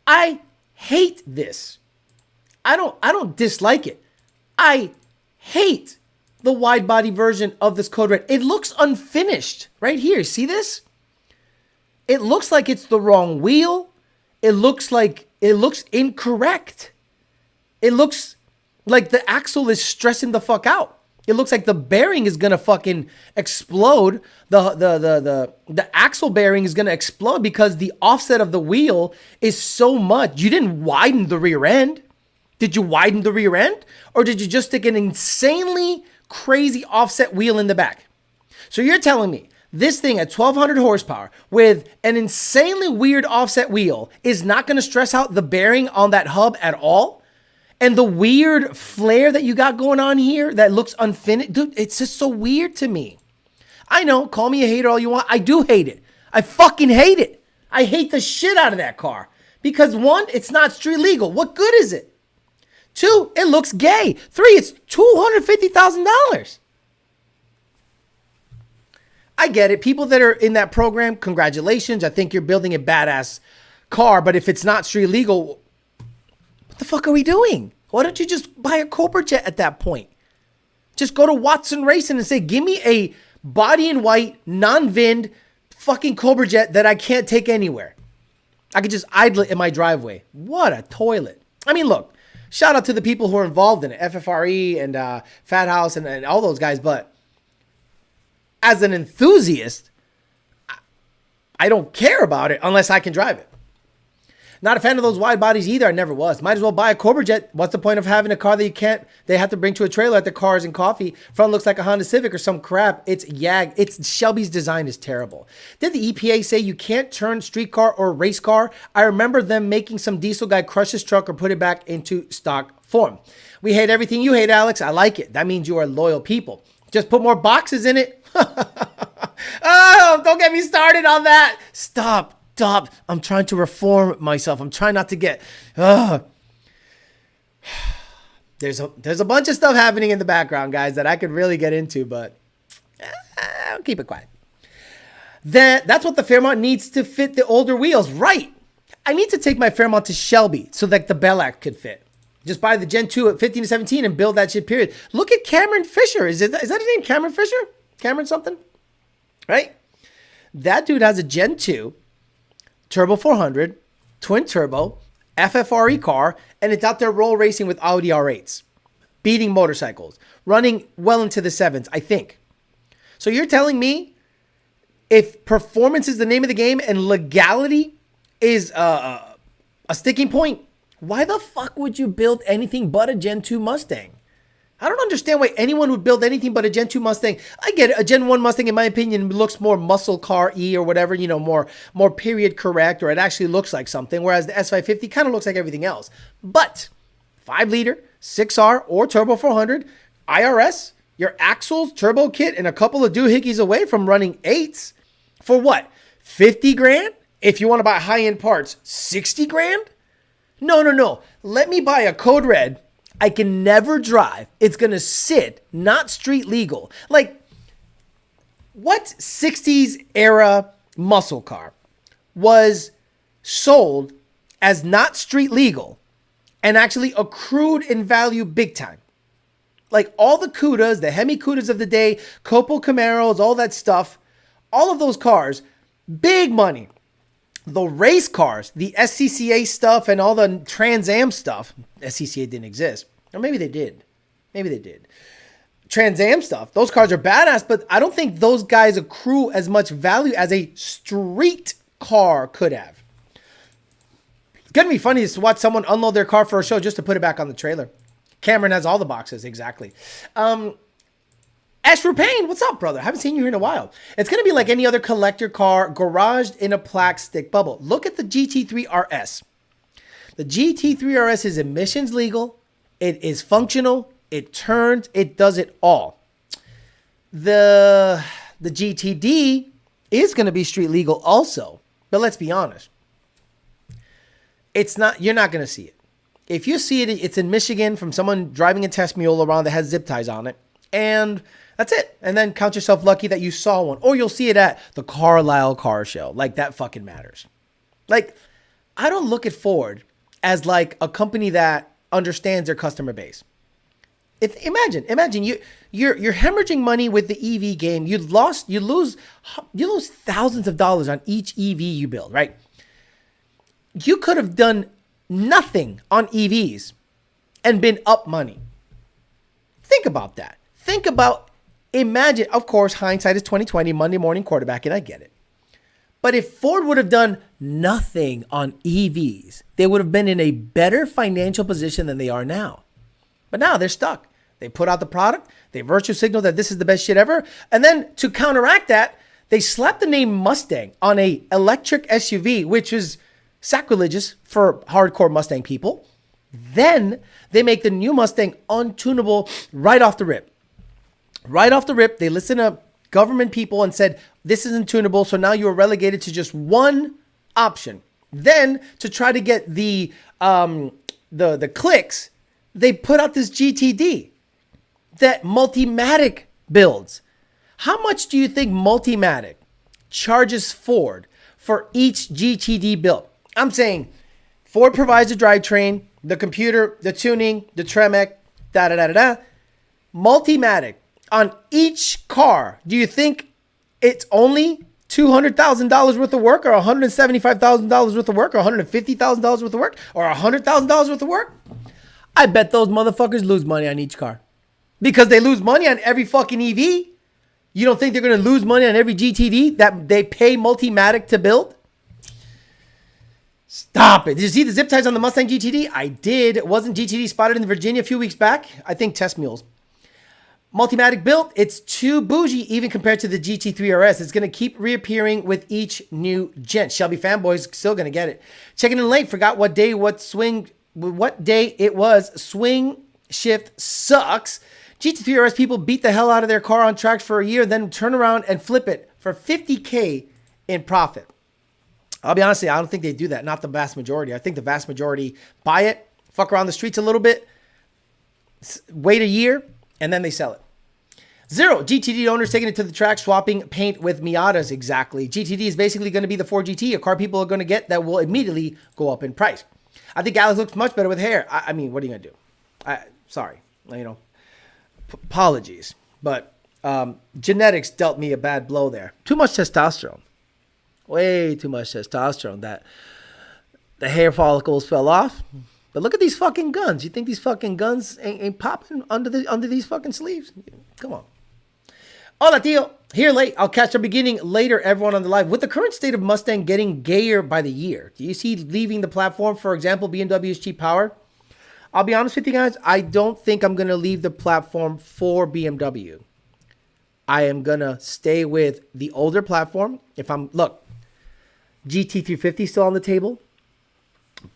I hate this. I don't dislike it. I hate the wide body version of this Code Red. It looks unfinished right here. See this? It looks like it's the wrong wheel. It looks incorrect. It looks like the axle is stressing the fuck out. It looks like the bearing is gonna fucking explode. The axle bearing is gonna explode because the offset of the wheel is so much. You didn't widen the rear end. Did you widen the rear end? Or did you just stick an insanely crazy offset wheel in the back? So you're telling me this thing at 1200 horsepower with an insanely weird offset wheel is not going to stress out the bearing on that hub at all? And the weird flare that you got going on here that looks unfinished? Dude, it's just so weird to me. I know, call me a hater all you want. I do hate it. I fucking hate it. I hate the shit out of that car. Because one, it's not street legal. What good is it? Two, it looks gay. Three, it's $250,000. I get it. People that are in that program, congratulations. I think you're building a badass car. But if it's not street legal, what the fuck are we doing? Why don't you just buy a Cobra Jet at that point? Just go to Watson Racing and say, give me a body in white, non-VINed fucking Cobra Jet that I can't take anywhere. I could just idle it in my driveway. What a toilet. I mean, look. Shout out to the people who are involved in it, FFRE and Fat House and all those guys. But as an enthusiast, I don't care about it unless I can drive it. Not a fan of those wide bodies either. I never was. Might as well buy a Cobra Jet. What's the point of having a car that you can't? They have to bring to a trailer at the Cars and Coffee. Front looks like a Honda Civic or some crap. It's YAG. Shelby's design is terrible. Did the EPA say you can't turn street car or race car? I remember them making some diesel guy crush his truck or put it back into stock form. We hate everything you hate, Alex. I like it. That means you are loyal people. Just put more boxes in it. Oh, don't get me started on that. Stop. I'm trying to reform myself. I'm trying not to get... There's a bunch of stuff happening in the background, guys, that I could really get into, but I'll keep it quiet. That's what the Fairmont needs to fit the older wheels. Right. I need to take my Fairmont to Shelby so that the Bellac could fit. Just buy the Gen 2 at 15 to 17 and build that shit, period. Look at Cameron Fisher. Is that his name? Cameron Fisher? Cameron something? Right? That dude has a Gen 2 Turbo 400, twin turbo, FFRE car, and it's out there roll racing with Audi R8s, beating motorcycles, running well into the sevens, I think. So you're telling me if performance is the name of the game and legality is a sticking point, why the fuck would you build anything but a Gen 2 Mustang? I don't understand why anyone would build anything but a Gen 2 Mustang. I get it. A Gen 1 Mustang, in my opinion, looks more muscle car-y or whatever, you know, more period correct, or it actually looks like something, whereas the S550 kind of looks like everything else. But 5-liter, 6R, or Turbo 400, IRS, your axles, turbo kit, and a couple of doohickeys away from running 8s for what? 50 grand? If you want to buy high-end parts, 60 grand? No. Let me buy a Code Red I can never drive. It's going to sit, not street legal. Like, what 60s era muscle car was sold as not street legal and actually accrued in value big time? Like all the Cudas, the Hemi Cudas of the day, Copo Camaros, all that stuff, all of those cars, big money. The race cars, the SCCA stuff and all the Trans Am stuff, SCCA didn't exist. Or maybe they did. Trans Am stuff, those cars are badass, but I don't think those guys accrue as much value as a street car could have. It's going to be funny to watch someone unload their car for a show just to put it back on the trailer. Cameron has all the boxes, exactly. Ashford Payne, what's up, brother? Haven't seen you here in a while. It's going to be like any other collector car, garaged in a plastic bubble. Look at the GT3 RS. The GT3 RS is emissions legal. It is functional. It turns. It does it all. The GTD is going to be street legal also. But let's be honest. It's not. You're not going to see it. If you see it, it's in Michigan from someone driving a test mule around that has zip ties on it. And that's it. And then count yourself lucky that you saw one. Or you'll see it at the Carlisle Car Show. Like, that fucking matters. Like, I don't look at Ford as like a company that understands their customer base. Imagine you're hemorrhaging money with the EV game. You lose thousands of dollars on each EV you build, right? You could have done nothing on EVs and been up money. Think about that. Imagine, of course, hindsight is 2020, Monday morning quarterbacking, I get it. But if Ford would have done nothing on EVs, they would have been in a better financial position than they are now. But now they're stuck. They put out the product, they virtue signal that this is the best shit ever, and then to counteract that, they slapped the name Mustang on a electric SUV, which is sacrilegious for hardcore Mustang people. Then they make the new Mustang untunable right off the rip. Right off the rip, they listened to government people and said, this isn't tunable, so now you are relegated to just one option. Then, to try to get the clicks, they put out this GTD that Multimatic builds. How much do you think Multimatic charges Ford for each GTD built? I'm saying Ford provides the drivetrain, the computer, the tuning, the Tremec, da-da-da-da-da. Multimatic on each car, do you think it's only $200,000 worth of work, or $175,000 worth of work, or $150,000 worth of work, or $100,000 worth of work? I bet those motherfuckers lose money on each car. Because they lose money on every fucking EV. You don't think they're going to lose money on every GTD that they pay Multimatic to build? Stop it. Did you see the zip ties on the Mustang GTD? I did. Wasn't GTD spotted in Virginia a few weeks back? I think test mules. Multimatic built, it's too bougie even compared to the GT3 RS. It's going to keep reappearing with each new gen. Shelby fanboys still going to get it. Checking in late, forgot what day it was. Swing shift sucks. GT3 RS people beat the hell out of their car on tracks for a year, then turn around and flip it for $50K in profit. I'll be honest with you, I don't think they do that. Not the vast majority. I think the vast majority buy it, fuck around the streets a little bit, wait a year, and then they sell it. Zero. GTD owners taking it to the track, swapping paint with Miatas. Exactly. GTD is basically going to be the Ford GT, a car people are going to get that will immediately go up in price. I think Alex looks much better with hair. I mean, what are you going to do? Sorry. Apologies. But genetics dealt me a bad blow there. Too much testosterone. Way too much testosterone. That the hair follicles fell off. But look at these fucking guns. You think these fucking guns ain't popping under these fucking sleeves? Come on. Hola, tío. Here late. I'll catch the beginning later, everyone on the live. With the current state of Mustang getting gayer by the year, do you see leaving the platform, for example, BMW's cheap power? I'll be honest with you guys. I don't think I'm going to leave the platform for BMW. I am going to stay with the older platform. Look, GT350 still on the table.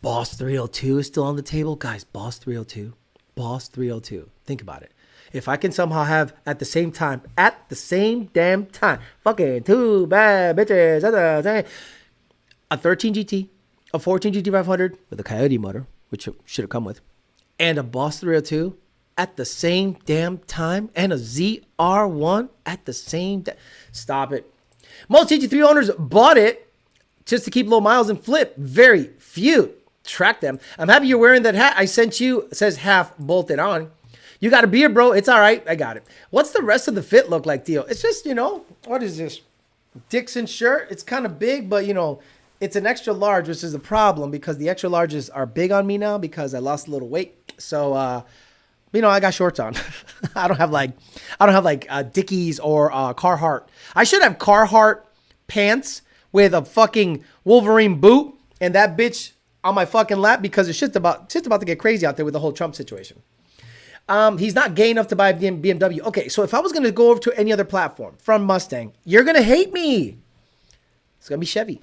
Boss 302 is still on the table. Guys, Boss 302. Think about it. If I can somehow have at the same damn time, fucking two bad bitches, a 13 GT, a 14 GT500 with a Coyote motor, which should have come with, and a Boss 302 at the same damn time, and a ZR1 at the same time. Stop it. Most GT3 owners bought it just to keep low miles and flip. Very few track them. I'm happy you're wearing that hat I sent you. It says half bolted on. You got a beard, bro. It's all right. I got it. What's the rest of the fit look like, Theo? It's just, what is this? Dixon shirt. It's kind of big, but, it's an extra large, which is a problem because the extra larges are big on me now because I lost a little weight. So, I got shorts on. I don't have like Dickies or Carhartt. I should have Carhartt pants with a fucking Wolverine boot and that bitch on my fucking lap because it's just about to get crazy out there with the whole Trump situation. He's not gay enough to buy a BMW. Okay, so if I was going to go over to any other platform from Mustang, you're going to hate me. It's going to be Chevy.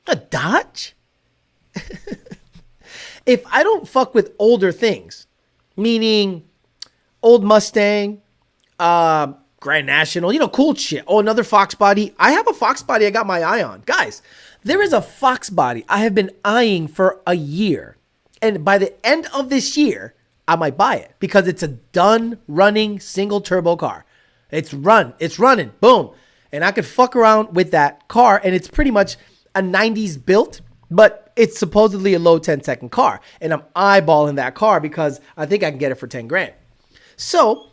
A Dodge? If I don't fuck with older things, meaning old Mustang, Grand National, cool shit. Oh, another Fox body. I have a Fox body I got my eye on. Guys, there is a Fox body I have been eyeing for a year. And by the end of this year, I might buy it because it's a done running single turbo car. It's running, boom. And I could fuck around with that car, and it's pretty much a 90s built, but it's supposedly a low 10-second car. And I'm eyeballing that car because I think I can get it for 10 grand. So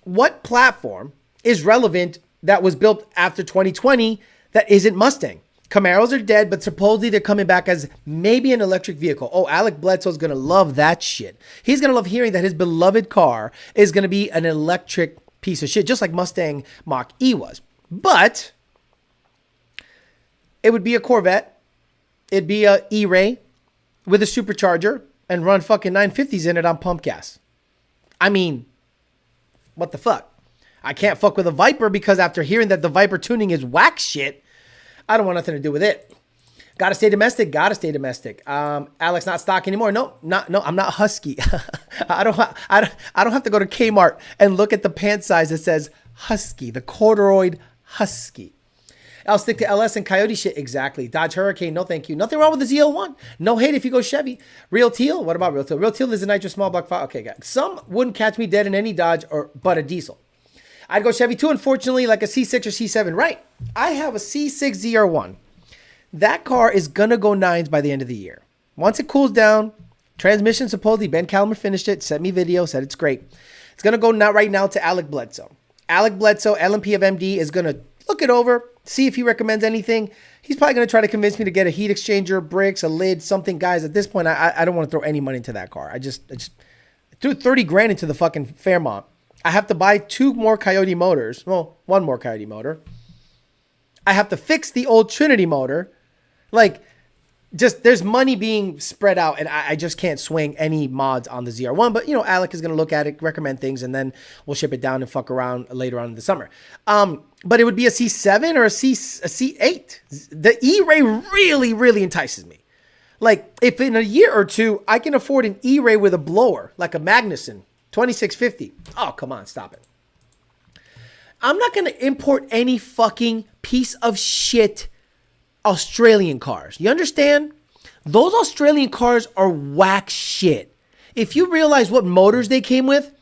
what platform is relevant that was built after 2020 that isn't Mustang? Camaros are dead, but supposedly they're coming back as maybe an electric vehicle. Oh, Alec Bledsoe's going to love that shit. He's going to love hearing that his beloved car is going to be an electric piece of shit, just like Mustang Mach-E was. But it would be a Corvette. It'd be a E-Ray with a supercharger and run fucking 950s in it on pump gas. I mean, what the fuck? I can't fuck with a Viper because after hearing that the Viper tuning is whack shit, I don't want nothing to do with it. Gotta stay domestic. Alex, not stock anymore. No, I'm not Husky. I don't have to go to Kmart and look at the pant size that says Husky, the corduroy Husky. I'll stick to LS and Coyote shit. Exactly. Dodge Hurricane. No, thank you. Nothing wrong with the ZL1. No hate if you go Chevy. Real Teal. What about Real Teal? Real Teal is a nitro small block 5. Okay, guys. Some wouldn't catch me dead in any Dodge but a diesel. I'd go Chevy too, unfortunately, like a C6 or C7. Right. I have a C6 ZR1. That car is going to go 9s by the end of the year. Once it cools down, transmission, supposedly, Ben Callmer finished it, sent me video, said it's great. It's going to go right now to Alec Bledsoe. Alec Bledsoe, LMP of MD, is going to look it over, see if he recommends anything. He's probably going to try to convince me to get a heat exchanger, brakes, a lid, something. Guys, at this point, I don't want to throw any money into that car. I just threw 30 grand into the fucking Fairmont. I have to buy 2 more Coyote motors. Well, 1 more Coyote motor. I have to fix the old Trinity motor. Like, just there's money being spread out, and I just can't swing any mods on the ZR1. But, Alec is going to look at it, recommend things, and then we'll ship it down and fuck around later on in the summer. But it would be a C7 or a C8. The E-Ray really, really entices me. Like, if in a year or two, I can afford an E-Ray with a blower, like a Magnuson, 2650. Oh, come on, stop it. I'm not going to import any fucking piece of shit Australian cars. You understand? Those Australian cars are whack shit. If you realize what motors they came with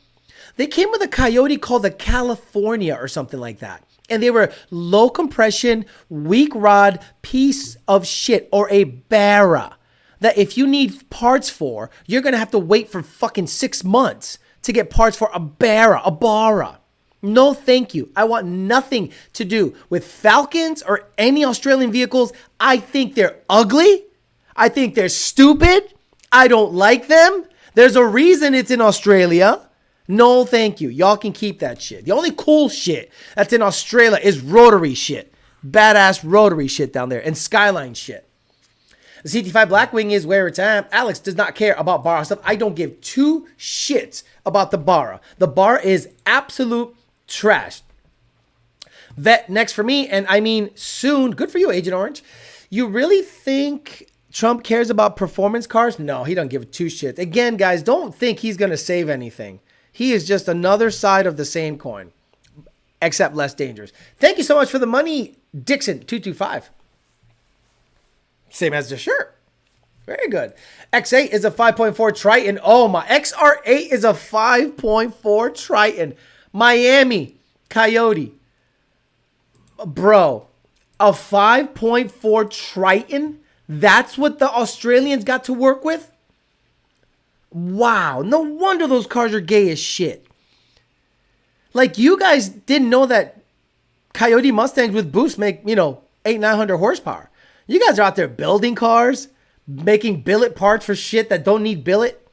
a Coyote called the California or something like that. And they were low compression, weak rod piece of shit, or a Barra that if you need parts for, you're going to have to wait for fucking 6 months to get parts for a Barra. No, thank you. I want nothing to do with Falcons or any Australian vehicles. I think they're ugly. I think they're stupid. I don't like them. There's a reason it's in Australia. No, thank you. Y'all can keep that shit. The only cool shit that's in Australia is rotary shit. Badass rotary shit down there and Skyline shit. The CT5 Blackwing is where it's at. Alex does not care about Barra stuff. I don't give 2 shits about the Barra. The Barra is absolute trash. Vet next for me, and I mean soon. Good for you, Agent Orange. You really think Trump cares about performance cars? No, he don't give 2 shits. Again, guys, don't think he's going to save anything. He is just another side of the same coin, except less dangerous. Thank you so much for the money, Dixon225. Same as the shirt. Very good. X8 is a 5.4 Triton. Oh, my XR8 is a 5.4 Triton. Miami Coyote. Bro, a 5.4 Triton? That's what the Australians got to work with? Wow. No wonder those cars are gay as shit. Like, you guys didn't know that Coyote Mustangs with boost make, 800-900 horsepower. You guys are out there building cars, making billet parts for shit that don't need billet.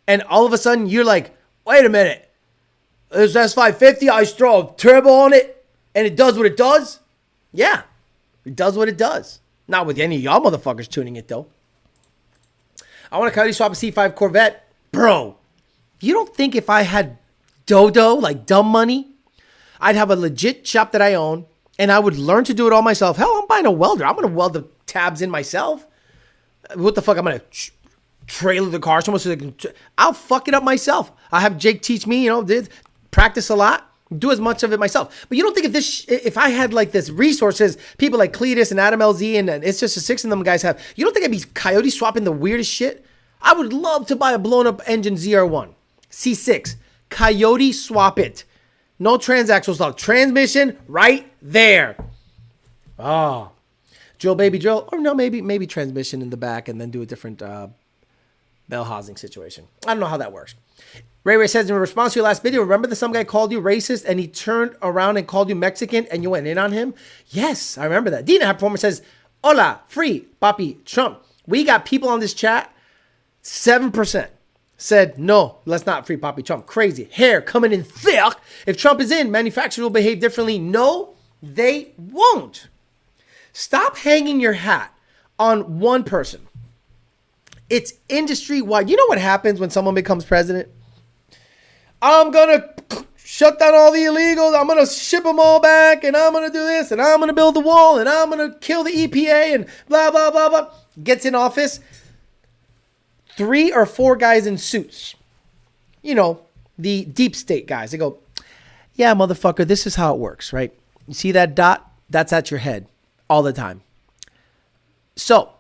And all of a sudden, you're like, wait a minute. This S550, I just throw a turbo on it, and it does what it does? Yeah, it does what it does. Not with any of y'all motherfuckers tuning it, though. I want to Coyote swap a C5 Corvette. Bro, you don't think if I had dodo, like dumb money, I'd have a legit shop that I own, and I would learn to do it all myself? Hell, I'm buying a welder. I'm going to weld the tabs in myself. What the fuck? I'm going to trailer the car so they can... I'll fuck it up myself. I'll have Jake teach me, practice a lot. Do as much of it myself. But you don't think if I had like this resources, people like Cletus and Adam LZ, and it's just the 6 of them guys have, you don't think I'd be Coyote swapping the weirdest shit? I would love to buy a blown up engine ZR1, C6, Coyote swap it. No transaxle stuff. Transmission right there. Oh, drill baby drill. Or no, maybe transmission in the back and then do a different bell housing situation. I don't know how that works. Ray says, in response to your last video, remember that some guy called you racist and he turned around and called you Mexican and you went in on him? Yes, I remember that. Dina Performer says, hola, free, papi, Trump. We got people on this chat, 7% said, no, let's not free papi Trump. Crazy. Hair coming in thick. If Trump is in, manufacturers will behave differently. No, they won't. Stop hanging your hat on one person. It's industry-wide. You know what happens when someone becomes president? I'm going to shut down all the illegals. I'm going to ship them all back, and I'm going to do this, and I'm going to build the wall, and I'm going to kill the EPA, and blah, blah, blah, blah. Gets in office. 3 or 4 guys in suits. The deep state guys. They go, yeah, motherfucker, this is how it works, right? You see that dot? That's at your head all the time. So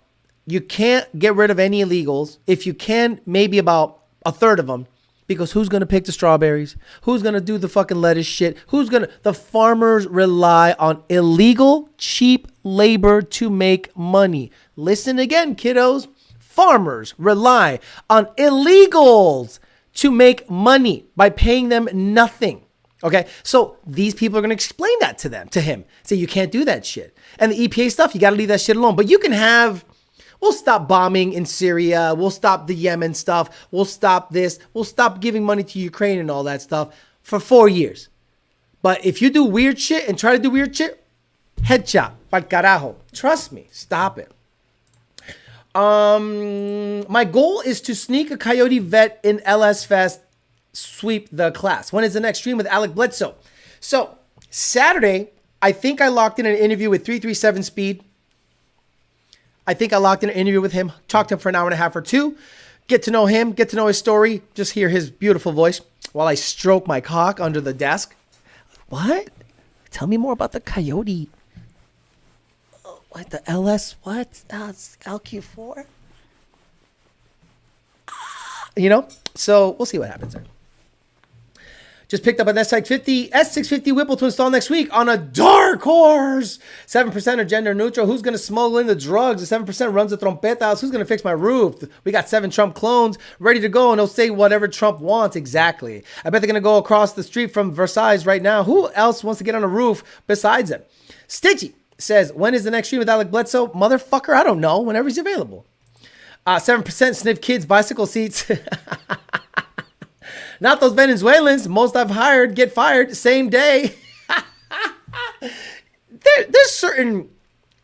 you can't get rid of any illegals. If you can, maybe about a third of them. Because who's going to pick the strawberries? Who's going to do the fucking lettuce shit? The farmers rely on illegal, cheap labor to make money. Listen again, kiddos. Farmers rely on illegals to make money by paying them nothing. Okay? So these people are going to explain that to him. Say, you can't do that shit. And the EPA stuff, you got to leave that shit alone. But you can have... We'll stop bombing in Syria. We'll stop the Yemen stuff. We'll stop this. We'll stop giving money to Ukraine and all that stuff for 4 years. But if you do weird shit and try to do weird shit, headshot. Pal carajo. Trust me. Stop it. My goal is to sneak a Coyote vet in LS Fest, sweep the class. When is the next stream with Alec Bledsoe? So Saturday, I think I locked in an interview with 337 Speed. I think I locked in an interview with him, talked to him for an hour and a half or 2, get to know him, get to know his story, just hear his beautiful voice while I stroke my cock under the desk. What? Tell me more about the Coyote. What, the LS, what? It's LQ4? So we'll see what happens there. Just picked up an S650 Whipple to install next week on a dark horse. 7% are gender neutral. Who's going to smuggle in the drugs? The 7% runs the trompetas. Who's going to fix my roof? We got 7 Trump clones ready to go, and they'll say whatever Trump wants. Exactly. I bet they're going to go across the street from Versailles right now. Who else wants to get on a roof besides them? Stitchy says, when is the next stream with Alec Bledsoe? Motherfucker, I don't know. Whenever he's available. 7% sniff kids' bicycle seats. Not those Venezuelans. Most I've hired get fired same day. There's certain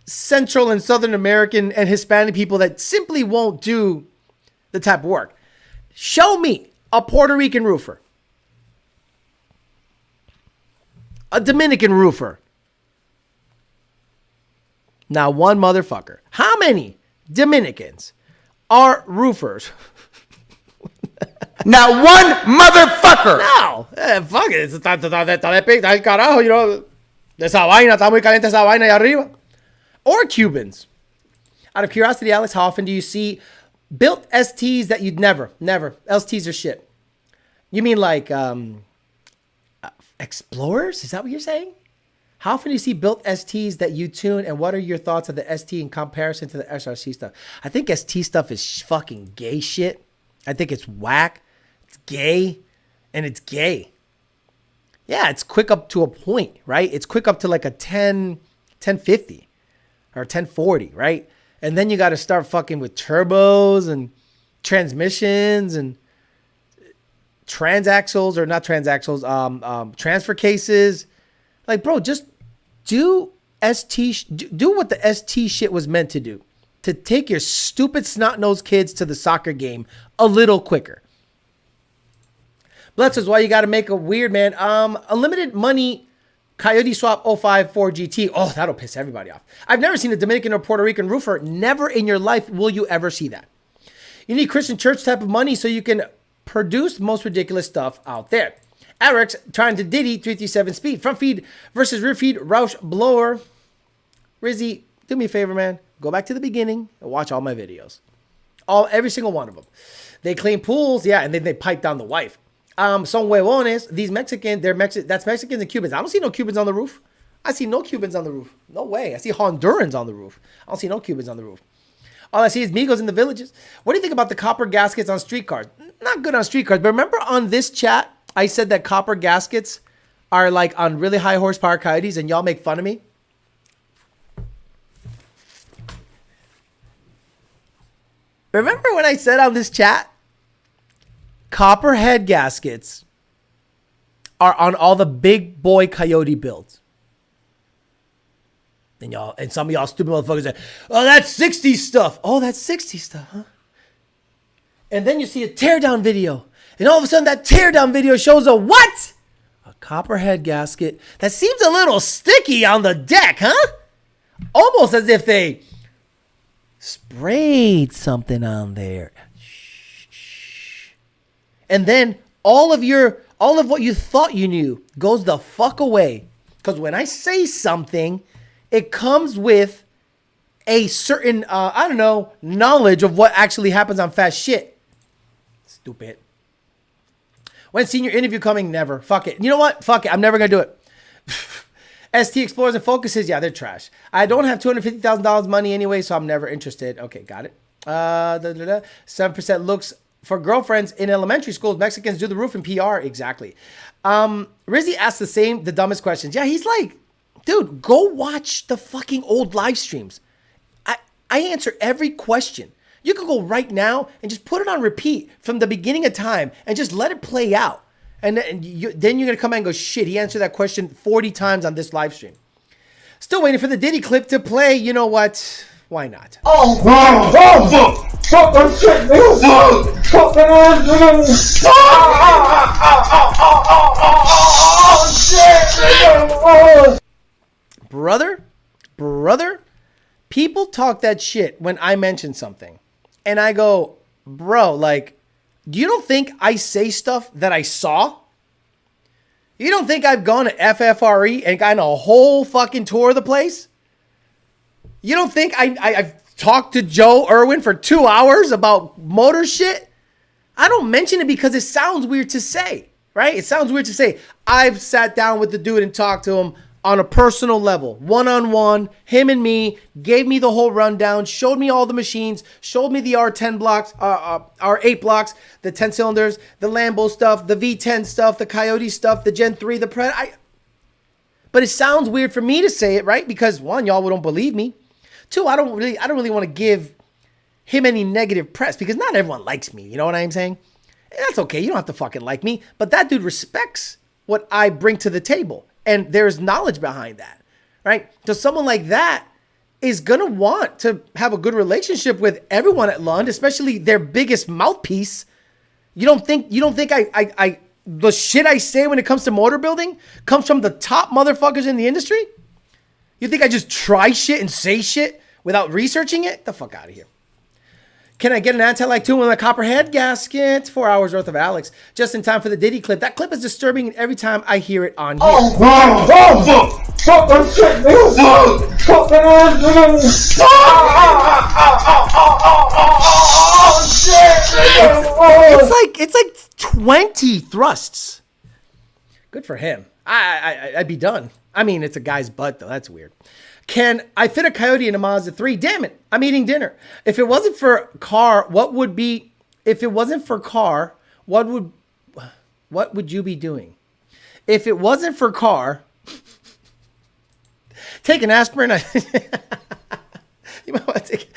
Central and Southern American and Hispanic people that simply won't do the type of work. Show me a Puerto Rican roofer. A Dominican roofer. Now, one motherfucker. How many Dominicans are roofers? Not one motherfucker. No, fuck it. Está de pic, ay carajo, de esa vaina, está muy caliente esa vaina ahí arriba. Or Cubans. Out of curiosity, Alex, how often do you see built STs that you'd never? STs are shit. You mean like Explorers? Is that what you're saying? How often do you see built STs that you tune, and what are your thoughts of the ST in comparison to the SRC stuff? I think ST stuff is fucking gay shit. I think it's whack. It's gay, and it's gay. Yeah, it's quick up to a point, right? It's quick up to like a 1050 or 1040, right? And then you got to start fucking with turbos and transmissions and transaxles, or not transaxles, transfer cases. Like, bro, just do do what the ST shit was meant to do. To take your stupid snot-nosed kids to the soccer game a little quicker. Bless is why you got to make a weird, man. Unlimited money Coyote swap 05 Ford GT. Oh, that'll piss everybody off. I've never seen a Dominican or Puerto Rican roofer. Never in your life will you ever see that. You need Christian church type of money so you can produce the most ridiculous stuff out there. Alex trying to Diddy 337 speed. Front feed versus rear feed Roush blower. Rizzy, do me a favor, man. Go back to the beginning and watch all my videos. Every single one of them. They clean pools, yeah, and then they pipe down the wife. Some huevones, these Mexicans, that's Mexicans and Cubans. I don't see no Cubans on the roof. I see no Cubans on the roof. No way. I see Hondurans on the roof. I don't see no Cubans on the roof. All I see is Migos in the villages. What do you think about the copper gaskets on streetcars? Not good on streetcars, but remember on this chat, I said that copper gaskets are like on really high horsepower Coyotes and y'all make fun of me? Remember when I said on this chat, copper head gaskets are on all the big boy Coyote builds. And some of y'all stupid motherfuckers say, oh, that's 60s stuff. Oh, that's 60s stuff, huh? And then you see a teardown video. And all of a sudden that teardown video shows a what? A copper head gasket that seems a little sticky on the deck, huh? Almost as if they sprayed something on there. Shh. And then all of what you thought you knew goes the fuck away. Because when I say something, it comes with a certain, knowledge of what actually happens on fast shit. Stupid. When senior interview coming? Never. Fuck it. You know what? Fuck it. I'm never going to do it. ST Explorers and Focuses, yeah, they're trash. I don't have $250,000 money anyway, so I'm never interested. Okay, got it. 7% looks for girlfriends in elementary schools. Mexicans do the roof in PR. Exactly. Rizzy asked the dumbest questions. Yeah, he's like, dude, go watch the fucking old live streams. I answer every question. You can go right now and just put it on repeat from the beginning of time and just let it play out. And then you're going to come out and go, shit, he answered that question 40 times on this live stream. Still waiting for the Diddy clip to play. You know what? Why not? Oh, Brother, people talk that shit when I mention something. And I go, bro, like, you don't think I say stuff that I saw? You don't think I've gone to FFRE and gotten a whole fucking tour of the place? You don't think I've talked to Joe Irwin for 2 hours about motor shit? I don't mention it because it sounds weird to say, right? It sounds weird to say. I've sat down with the dude and talked to him on a personal level, one-on-one, him and me, gave me the whole rundown, showed me all the machines, showed me the R10 blocks, R8 blocks, the 10 cylinders, the Lambo stuff, the V10 stuff, the Coyote stuff, the Gen 3, the Pred. But it sounds weird for me to say it, right? Because one, y'all don't believe me. Two, I don't really want to give him any negative press because not everyone likes me. You know what I'm saying? And that's okay. You don't have to fucking like me. But that dude respects what I bring to the table. And there's knowledge behind that, right? So someone like that is going to want to have a good relationship with everyone at Lund, especially their biggest mouthpiece. You don't think I the shit I say when it comes to motor building comes from the top motherfuckers in the industry? You think I just try shit and say shit without researching it? Get the fuck out of here. Can I get an anti-like tune on a copperhead gasket? 4 hours worth of Alex. Just in time for the Diddy clip. That clip is disturbing every time I hear it on here. It's like 20 thrusts. Good for him. I'd be done. I mean, it's a guy's butt though. That's weird. Can I fit a Coyote in a Mazda 3? Damn it. I'm eating dinner. If it wasn't for car, what would you be doing? If it wasn't for car, take an aspirin. You might want to take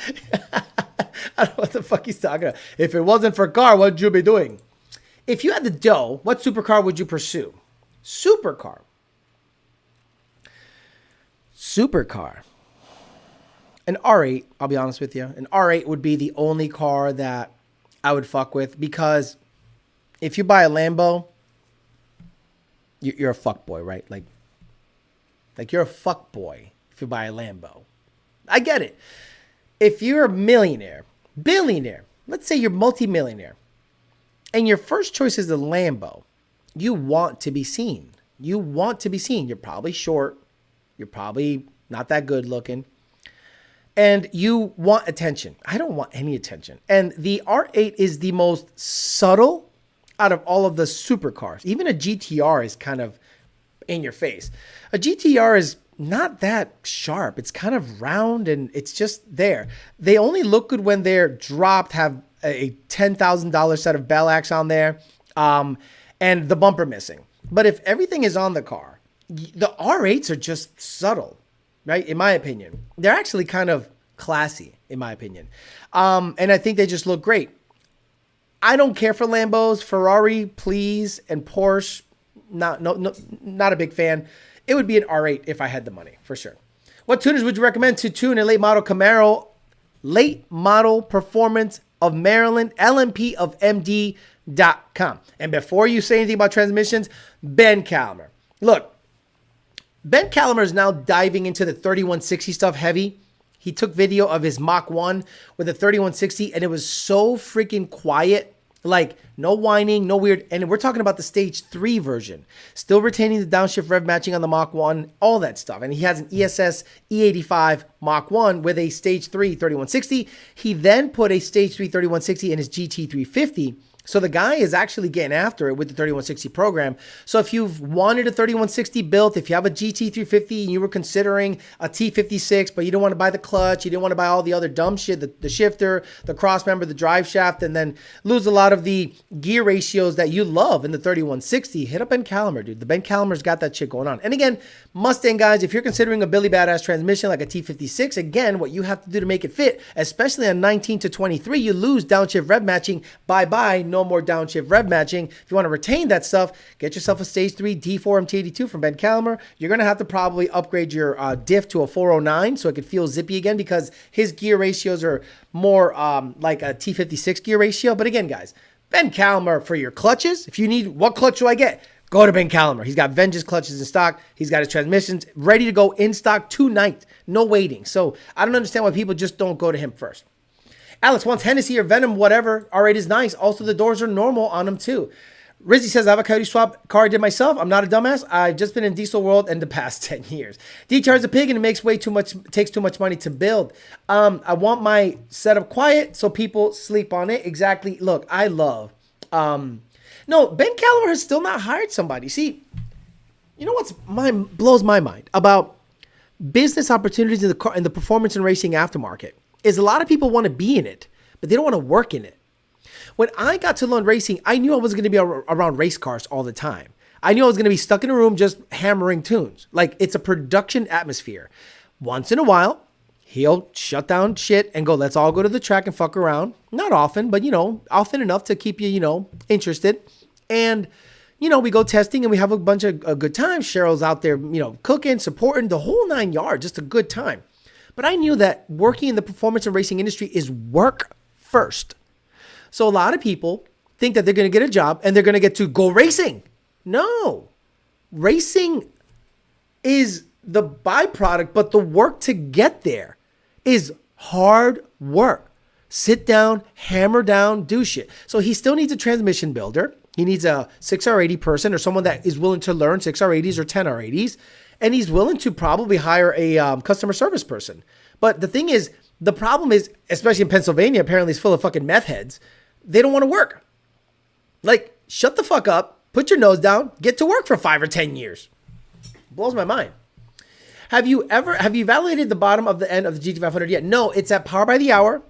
I don't know what the fuck he's talking about. If it wasn't for car, what would you be doing? If you had the dough, what supercar would you pursue? Supercar. supercar. An R8, I'll be honest with you. An R8 would be the only car that I would fuck with, because if you buy a Lambo, you're a fuck boy, right? Like you're a fuck boy if you buy a Lambo. I get it. If you're a millionaire, billionaire, let's say you're multimillionaire, and your first choice is a Lambo, you want to be seen. You want to be seen. You're probably short. You're probably not that good looking. And you want attention. I don't want any attention. And the R8 is the most subtle out of all of the supercars. Even a GTR is kind of in your face. A GTR is not that sharp. It's kind of round and it's just there. They only look good when they're dropped, have a $10,000 set of bell acts on there, and the bumper missing. But if everything is on the car, the R8s are just subtle, right? In my opinion, they're actually kind of classy, in my opinion. And I think they just look great. I don't care for Lambos, Ferrari, please, and Porsche. Not a big fan. It would be an R8 if I had the money, for sure. What tuners would you recommend to tune a late model Camaro? Late model performance of Maryland, LMP of MD.com. And before you say anything about transmissions, Ben Calamer. Look, Ben Calamer is now diving into the 3160 stuff heavy. He took video of his Mach 1 with a 3160, and it was so freaking quiet. Like, no whining, no weird. And we're talking about the stage 3 version. Still retaining the downshift rev matching on the Mach 1, all that stuff. And he has an ESS E85 Mach 1 with a stage 3 3160. He then put a stage 3 3160 in his GT350. So the guy is actually getting after it with the 3160 program. So if you've wanted a 3160 built, if you have a GT350 and you were considering a T56, but you don't want to buy the clutch, you didn't want to buy all the other dumb shit, the shifter, the cross member, the drive shaft, and then lose a lot of the gear ratios that you love in the 3160, hit up Ben Calamer, dude. The Ben Calamer's got that shit going on. And again, Mustang guys, if you're considering a Billy Badass transmission like a T56, again, what you have to do to make it fit, especially on 19 to 23, you lose downshift rev matching. Bye-bye. No more downshift rev matching. If you want to retain that stuff, get yourself a stage 3 D4 MT82 from Ben Calamer. You're going to have to probably upgrade your diff to a 409 so it could feel zippy again, because his gear ratios are more like a T56 gear ratio. But again, guys, Ben Calamer for your clutches. If you need, what clutch do I get? Go to Ben Calamer. He's got Vengeance clutches in stock. He's got his transmissions ready to go in stock tonight. No waiting. So I don't understand why people just don't go to him first. Alex wants Hennessy or Venom, whatever. R8 is nice. Also, the doors are normal on them too. Rizzy says, I have a Coyote swap car I did myself. I'm not a dumbass. I've just been in diesel world in the past 10 years. D-Char's a pig and it makes takes too much money to build. I want my setup quiet so people sleep on it. Exactly. Look, I love. No, Ben Calamer has still not hired somebody. See, you know what's blows my mind about business opportunities in the performance and racing aftermarket is a lot of people want to be in it, but they don't want to work in it. When I got to learn racing, I knew I wasn't going to be around race cars all the time. I knew I was going to be stuck in a room just hammering tunes. Like, it's a production atmosphere. Once in a while, he'll shut down shit and go, let's all go to the track and fuck around. Not often, but, often enough to keep you, interested. And, we go testing and we have a bunch of good times. Cheryl's out there, cooking, supporting, the whole 9 yards, just a good time. But I knew that working in the performance and racing industry is work first. So a lot of people think that they're going to get a job and they're going to get to go racing. No. Racing is the byproduct, but the work to get there is hard work. Sit down, hammer down, do shit. So he still needs a transmission builder. He needs a 6R80 person or someone that is willing to learn 6R80s or 10R80s. And he's willing to probably hire a customer service person. But the thing is, the problem is, especially in Pennsylvania, apparently it's full of fucking meth heads. They don't want to work. Like, shut the fuck up, put your nose down, get to work for 5 or 10 years. Blows my mind. Have you validated the bottom of the end of the GT500 yet? No, it's at Power by the Hour.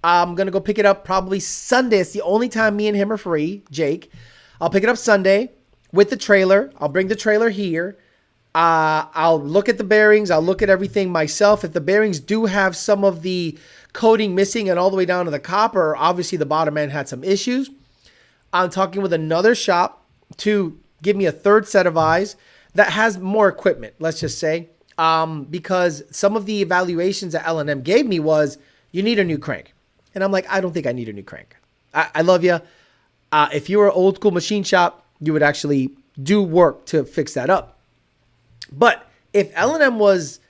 I'm going to go pick it up probably Sunday. It's the only time me and him are free, Jake. I'll pick it up Sunday with the trailer. I'll bring the trailer here. I'll look at the bearings. I'll look at everything myself. If the bearings do have some of the coating missing and all the way down to the copper, obviously the bottom end had some issues. I'm talking with another shop to give me a third set of eyes that has more equipment, let's just say. because some of the evaluations that L&M gave me was, you need a new crank. And I'm like, I don't think I need a new crank. I love you. If you were an old school machine shop, you would actually do work to fix that up. But if L&M was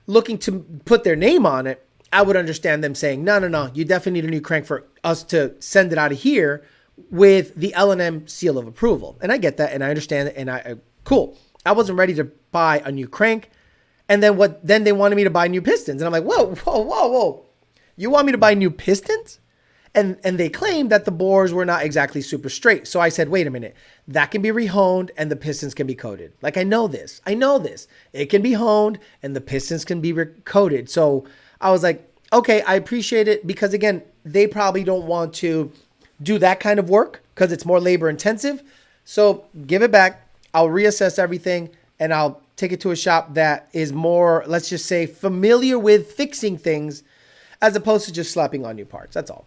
looking to put their name on it, I would understand them saying, no, you definitely need a new crank for us to send it out of here with the L&M seal of approval. And I get that, and I understand it, and cool. I wasn't ready to buy a new crank. And then they wanted me to buy new pistons. And I'm like, whoa. You want me to buy new pistons? And they claimed that the bores were not exactly super straight. So I said, wait a minute, that can be rehoned and the pistons can be coated. Like, I know this. It can be honed and the pistons can be coated. So I was like, okay, I appreciate it, because again, they probably don't want to do that kind of work because it's more labor intensive. So give it back. I'll reassess everything and I'll take it to a shop that is more, let's just say, familiar with fixing things as opposed to just slapping on new parts. That's all.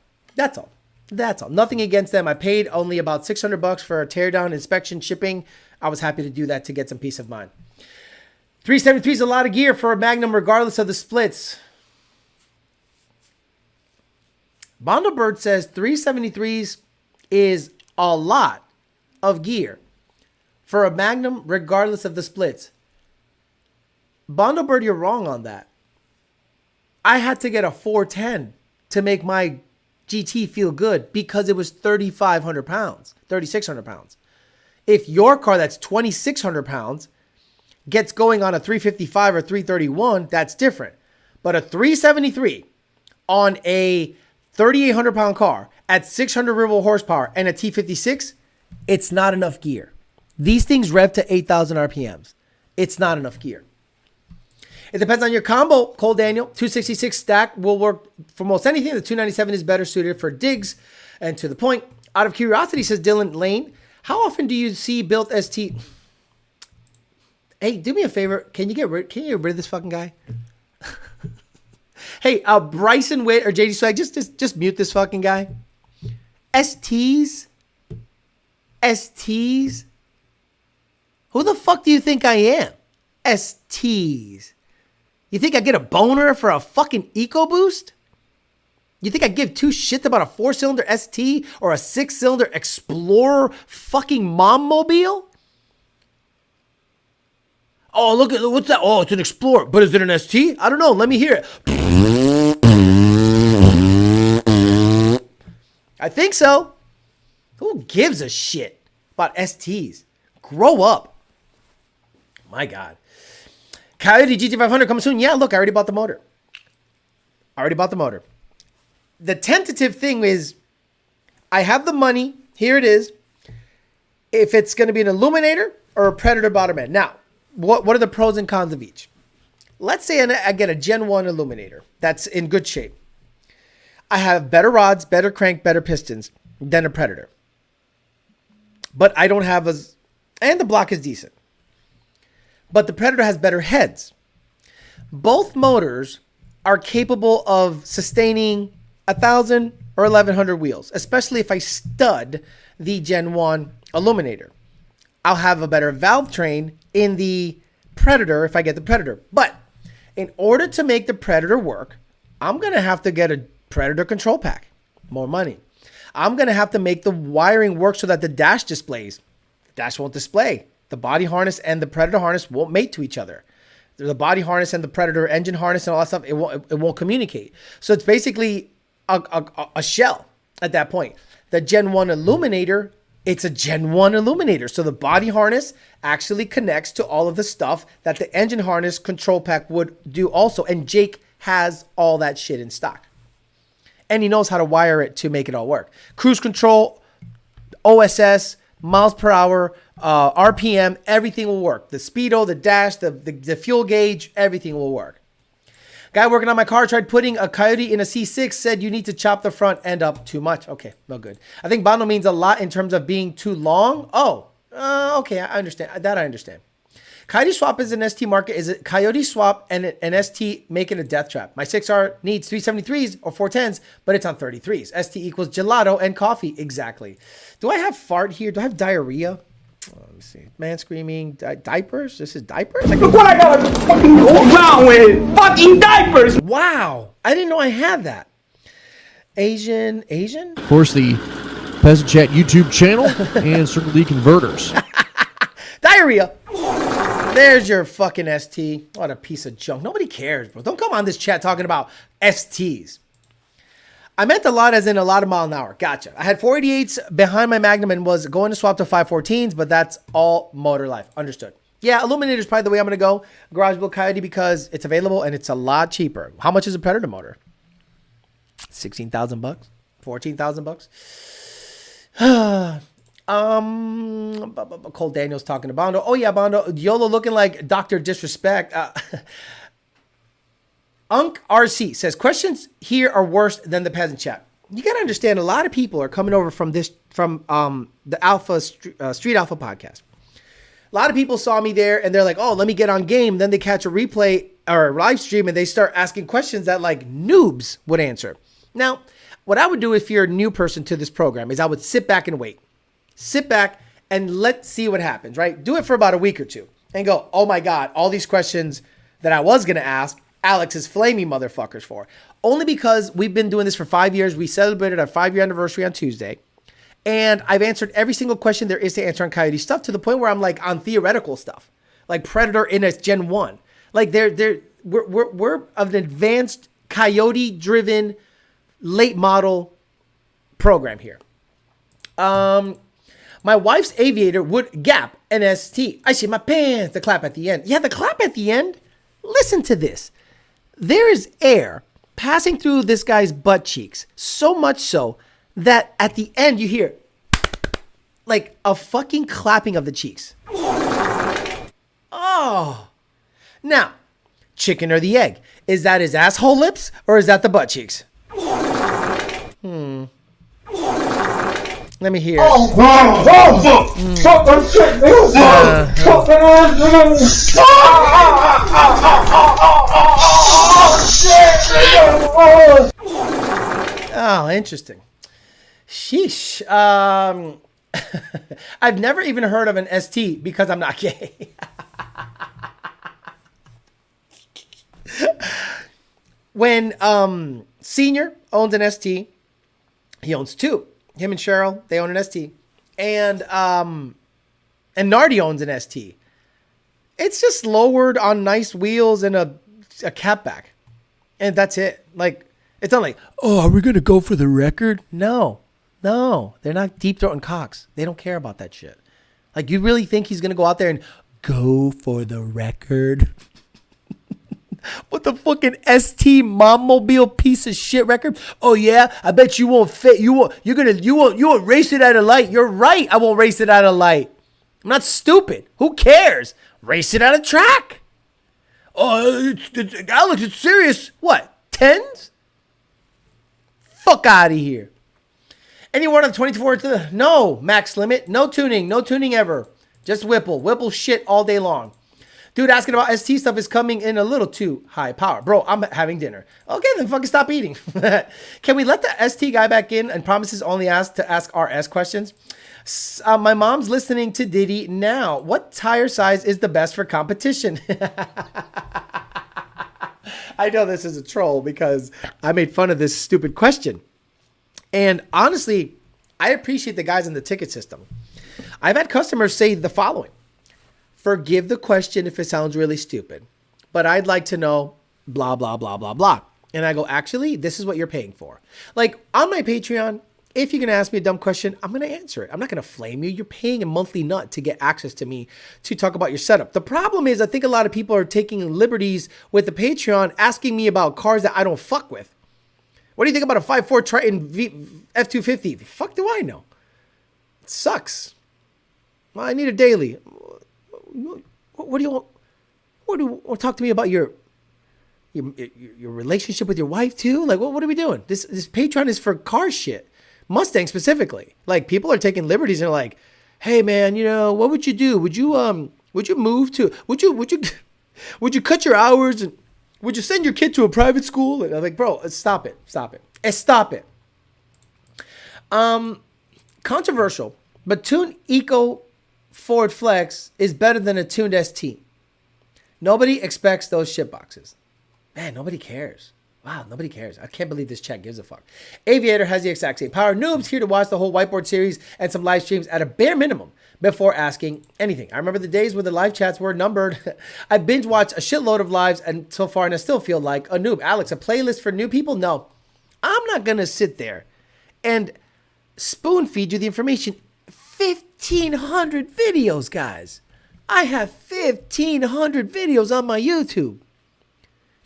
Nothing against them. I paid only about $600 for a teardown, inspection, shipping. I was happy to do that to get some peace of mind. 373 is a lot of gear for a Magnum regardless of the splits. Bondo Bird says 373s is a lot of gear for a Magnum regardless of the splits. Bondo Bird, you're wrong on that. I had to get a 410 to make my GT feel good because it was 3,500 pounds, 3,600 pounds. If your car that's 2,600 pounds gets going on a 355 or 331, that's different. But a 373 on a 3,800 pound car at 600 real horsepower and a T56, it's not enough gear. These things rev to 8,000 RPMs. It's not enough gear. It depends on your combo, Cole Daniel. 266 stack will work for most anything. The 297 is better suited for digs and to the point. Out of curiosity, says Dylan Lane, how often do you see Built ST? Hey, do me a favor. Can you get rid of this fucking guy? Hey, Bryson Witt or JD Swag, just mute this fucking guy. STs? Who the fuck do you think I am? STs. You think I get a boner for a fucking EcoBoost? You think I give two shits about a 4-cylinder ST or a 6-cylinder Explorer fucking mom mobile? Oh, look at what's that? Oh, it's an Explorer, but is it an ST? I don't know. Let me hear it. I think so. Who gives a shit about STs? Grow up. My God. Coyote GT500 coming soon. Yeah, look, I already bought the motor. The tentative thing is, I have the money. Here it is. If it's going to be an Illuminator or a Predator bottom end. Now, what are the pros and cons of each? Let's say I get a Gen 1 Illuminator that's in good shape. I have better rods, better crank, better pistons than a Predator. But I don't have and the block is decent. But the Predator has better heads. Both motors are capable of sustaining 1,000 or 1,100 wheels, especially if I stud the Gen 1 Illuminator. I'll have a better valve train in the Predator if I get the Predator. But in order to make the Predator work, I'm going to have to get a Predator control pack. More money. I'm going to have to make the wiring work so that the dash displays. The dash won't display. The body harness and the Predator harness won't mate to each other. The body harness and the Predator engine harness and all that stuff, it won't communicate. So it's basically a shell at that point. The Gen 1 Illuminator, it's a Gen 1 Illuminator. So the body harness actually connects to all of the stuff that the engine harness control pack would do also. And Jake has all that shit in stock. And he knows how to wire it to make it all work. Cruise control, OSS, miles per hour, RPM, everything will work. The speedo, the dash, the fuel gauge, everything will work. Guy working on my car tried putting a Coyote in a C6, said you need to chop the front end up too much. Okay, no good. I think Bondo means a lot in terms of being too long. Oh, okay, I understand. That I understand. Coyote swap is an ST market. Is it Coyote swap and an ST making a death trap? My 6R needs 373s or 410s, but it's on 33s. ST equals gelato and coffee. Exactly. Do I have fart here? Do I have diarrhea? Let me see. Man screaming. Diapers? This is diapers? Like, What I gotta fucking go around with? Fucking diapers! wow. I didn't know I had that. Asian? Of course, the Peasant Chat YouTube channel and Circle D Converters. Diarrhea. There's your fucking ST. What a piece of junk. Nobody cares, bro. Don't come on this chat talking about STs. I meant a lot as in a lot of mile an hour. Gotcha. I had 488s behind my Magnum and was going to swap to 514s, but that's all motor life. Understood. Yeah, Illuminator's probably the way I'm going to go. Garage Built Coyote because it's available and it's a lot cheaper. How much is a Predator motor? $16,000? $14,000? Cole Daniels talking to Bondo. Oh yeah, Bondo. YOLO looking like Dr. Disrespect. Unk RC says questions here are worse than the Peasant Chat. You gotta understand, a lot of people are coming over from the Alpha Street Alpha podcast. A lot of people saw me there and they're like, oh, let me get on game. Then they catch a replay or a live stream and they start asking questions that like noobs would answer. Now, what I would do if you're a new person to this program is I would sit back and wait. Sit back and let's see what happens, right? Do it for about a week or two and go, oh my God, all these questions that I was going to ask, Alex is flaming motherfuckers for. Only because we've been doing this for 5 years. We celebrated our 5-year anniversary on Tuesday. And I've answered every single question there is to answer on Coyote stuff to the point where I'm like on theoretical stuff, like Predator in its Gen 1. Like we're an advanced Coyote driven late model program here. My wife's Aviator would gap an ST. I see my pants. The clap at the end. Yeah, the clap at the end. Listen to this. There is air passing through this guy's butt cheeks. So much so that at the end you hear like a fucking clapping of the cheeks. Oh. Now, chicken or the egg? Is that his asshole lips or is that the butt cheeks? Let me hear. Oh, interesting. Sheesh. I've never even heard of an ST because I'm not gay. When Senior owns an ST, he owns two. Him and Cheryl, they own an ST. And Nardi owns an ST. It's just lowered on nice wheels and a catback. And that's it. Like, it's not like, oh, are we going to go for the record? No. They're not deep throating cocks. They don't care about that shit. Like, you really think he's going to go out there and go for the record? What the fucking ST Mommobile piece of shit record? Oh yeah, I bet you won't fit. You won't race it at a light. You're right. I won't race it at a light. I'm not stupid. Who cares? Race it at a track. Oh, Alex, it's serious. What? 10s? Fuck out of here. Anyone on 24? No, max limit. No tuning. No tuning ever. Just Whipple. Whipple shit all day long. Dude asking about ST stuff is coming in a little too high power. Bro, I'm having dinner. Okay, then fucking stop eating. Can we let the ST guy back in and promises only ask RS questions? My mom's listening to Diddy now. What tire size is the best for competition? I know this is a troll because I made fun of this stupid question. And honestly, I appreciate the guys in the ticket system. I've had customers say the following. Forgive the question if it sounds really stupid, but I'd like to know blah, blah, blah, blah, blah. And I go, actually, this is what you're paying for. Like on my Patreon, if you're going to ask me a dumb question, I'm going to answer it. I'm not going to flame you. You're paying a monthly nut to get access to me to talk about your setup. The problem is I think a lot of people are taking liberties with the Patreon asking me about cars that I don't fuck with. What do you think about a 5.4 Triton F250? The fuck do I know? It sucks. Well, I need a daily. What do you want? What do you want to talk to me about your relationship with your wife too? Like, what are we doing? This Patreon is for car shit, Mustang specifically. Like, people are taking liberties and are like, hey man, what would you do? Would you move to? Would you cut your hours and would you send your kid to a private school? And I'm like, bro, stop it. Controversial, but tune eco Ford Flex is better than a tuned ST. Nobody expects those shit boxes. Man, nobody cares. Wow, nobody cares. I can't believe this chat gives a fuck. Aviator has the exact same power. Noobs here to watch the whole whiteboard series and some live streams at a bare minimum before asking anything. I remember the days where the live chats were numbered. I binge watched a shitload of lives and so far, and I still feel like a noob. Alex, a playlist for new people? No. I'm not going to sit there and spoon feed you the information. 1,500 videos, guys. I have 1,500 videos on my YouTube.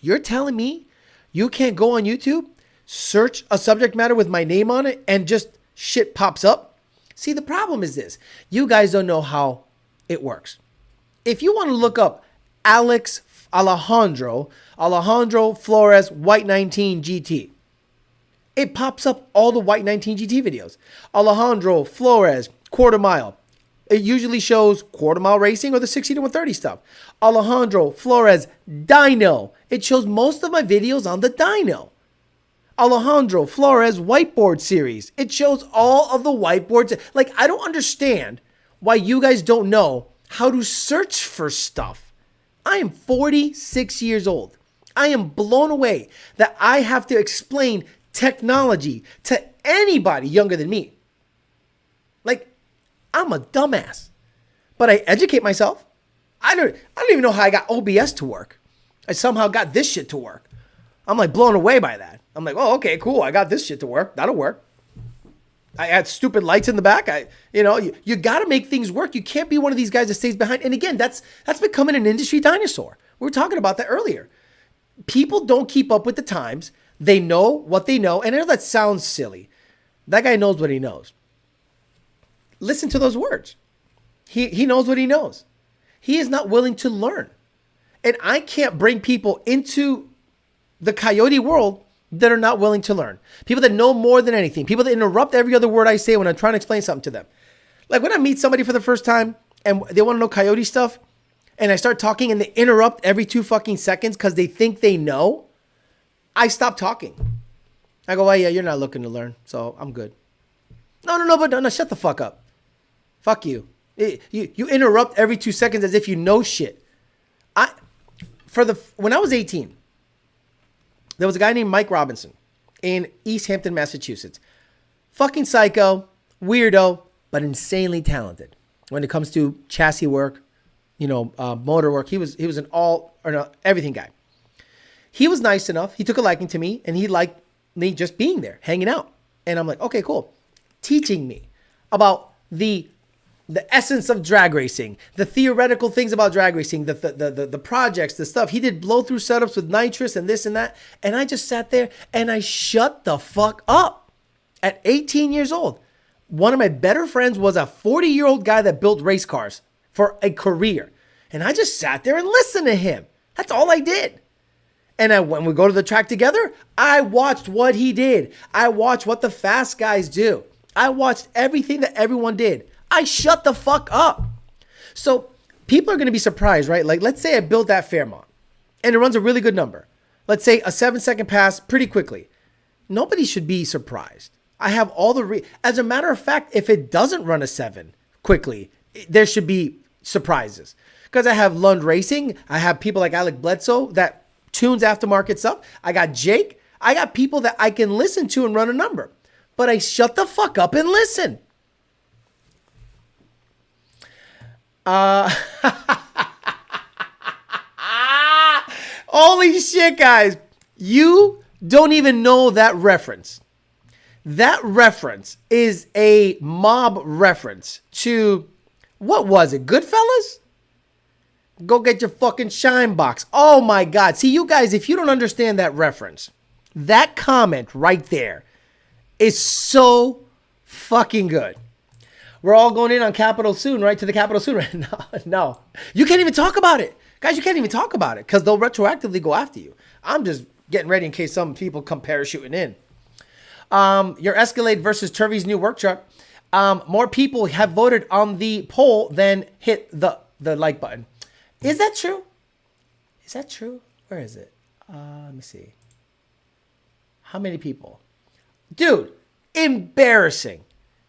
You're telling me you can't go on YouTube, search a subject matter with my name on it, and just shit pops up? See, the problem is this. You guys don't know how it works. If you want to look up Alejandro Flores White 19 GT, it pops up all the White 19 GT videos. Alejandro Flores quarter mile. It usually shows quarter mile racing or the 60 to 130 stuff. Alejandro Flores dyno. It shows most of my videos on the dyno. Alejandro Flores whiteboard series. It shows all of the whiteboards. Like, I don't understand why you guys don't know how to search for stuff. I am 46 years old. I am blown away that I have to explain technology to anybody younger than me. Like, I'm a dumbass, but I educate myself. I don't even know how I got OBS to work. I somehow got this shit to work. I'm like blown away by that. I'm like, oh, okay, cool. I got this shit to work. That'll work. I add stupid lights in the back. You got to make things work. You can't be one of these guys that stays behind. And again, that's becoming an industry dinosaur. We were talking about that earlier. People don't keep up with the times. They know what they know. And I know that sounds silly. That guy knows what he knows. Listen to those words. He knows what he knows. He is not willing to learn. And I can't bring people into the Coyote world that are not willing to learn. People that know more than anything. People that interrupt every other word I say when I'm trying to explain something to them. Like when I meet somebody for the first time and they want to know Coyote stuff and I start talking and they interrupt every 2 fucking seconds because they think they know, I stop talking. I go, well, yeah, you're not looking to learn, so I'm good. No, shut the fuck up. Fuck you. You interrupt every 2 seconds as if you know shit. When I was 18, there was a guy named Mike Robinson in East Hampton, Massachusetts. Fucking psycho, weirdo, but insanely talented when it comes to chassis work, motor work. He was an everything guy. He was nice enough. He took a liking to me, and he liked me just being there, hanging out. And I'm like, okay, cool. Teaching me about the essence of drag racing, the theoretical things about drag racing, the projects, the stuff. He did blow through setups with nitrous and this and that. And I just sat there and I shut the fuck up at 18 years old. One of my better friends was a 40-year-old guy that built race cars for a career. And I just sat there and listened to him. That's all I did. And when we go to the track together, I watched what he did. I watched what the fast guys do. I watched everything that everyone did. I shut the fuck up. So people are going to be surprised, right? Like, let's say I built that Fairmont and it runs a really good number. Let's say a 7-second pass pretty quickly. Nobody should be surprised. I have all as a matter of fact, if it doesn't run a 7 quickly, there should be surprises. Because I have Lund Racing. I have people like Alec Bledsoe that tunes aftermarket stuff. I got Jake. I got people that I can listen to and run a number. But I shut the fuck up and listen. Holy shit, guys. You don't even know that reference. That reference is a mob reference to, what was it, Goodfellas? Go get your fucking shine box. Oh my God. See, you guys, if you don't understand that reference, that comment right there is so fucking good. We're all going in on Capitol soon, right? To the Capitol soon, right? No. You can't even talk about it. Guys, you can't even talk about it because they'll retroactively go after you. I'm just getting ready in case some people come parachuting in. Your Escalade versus Turvey's new work truck. More people have voted on the poll than hit the like button. Is that true? Is that true? Where is it? Let me see. How many people? Dude, embarrassing.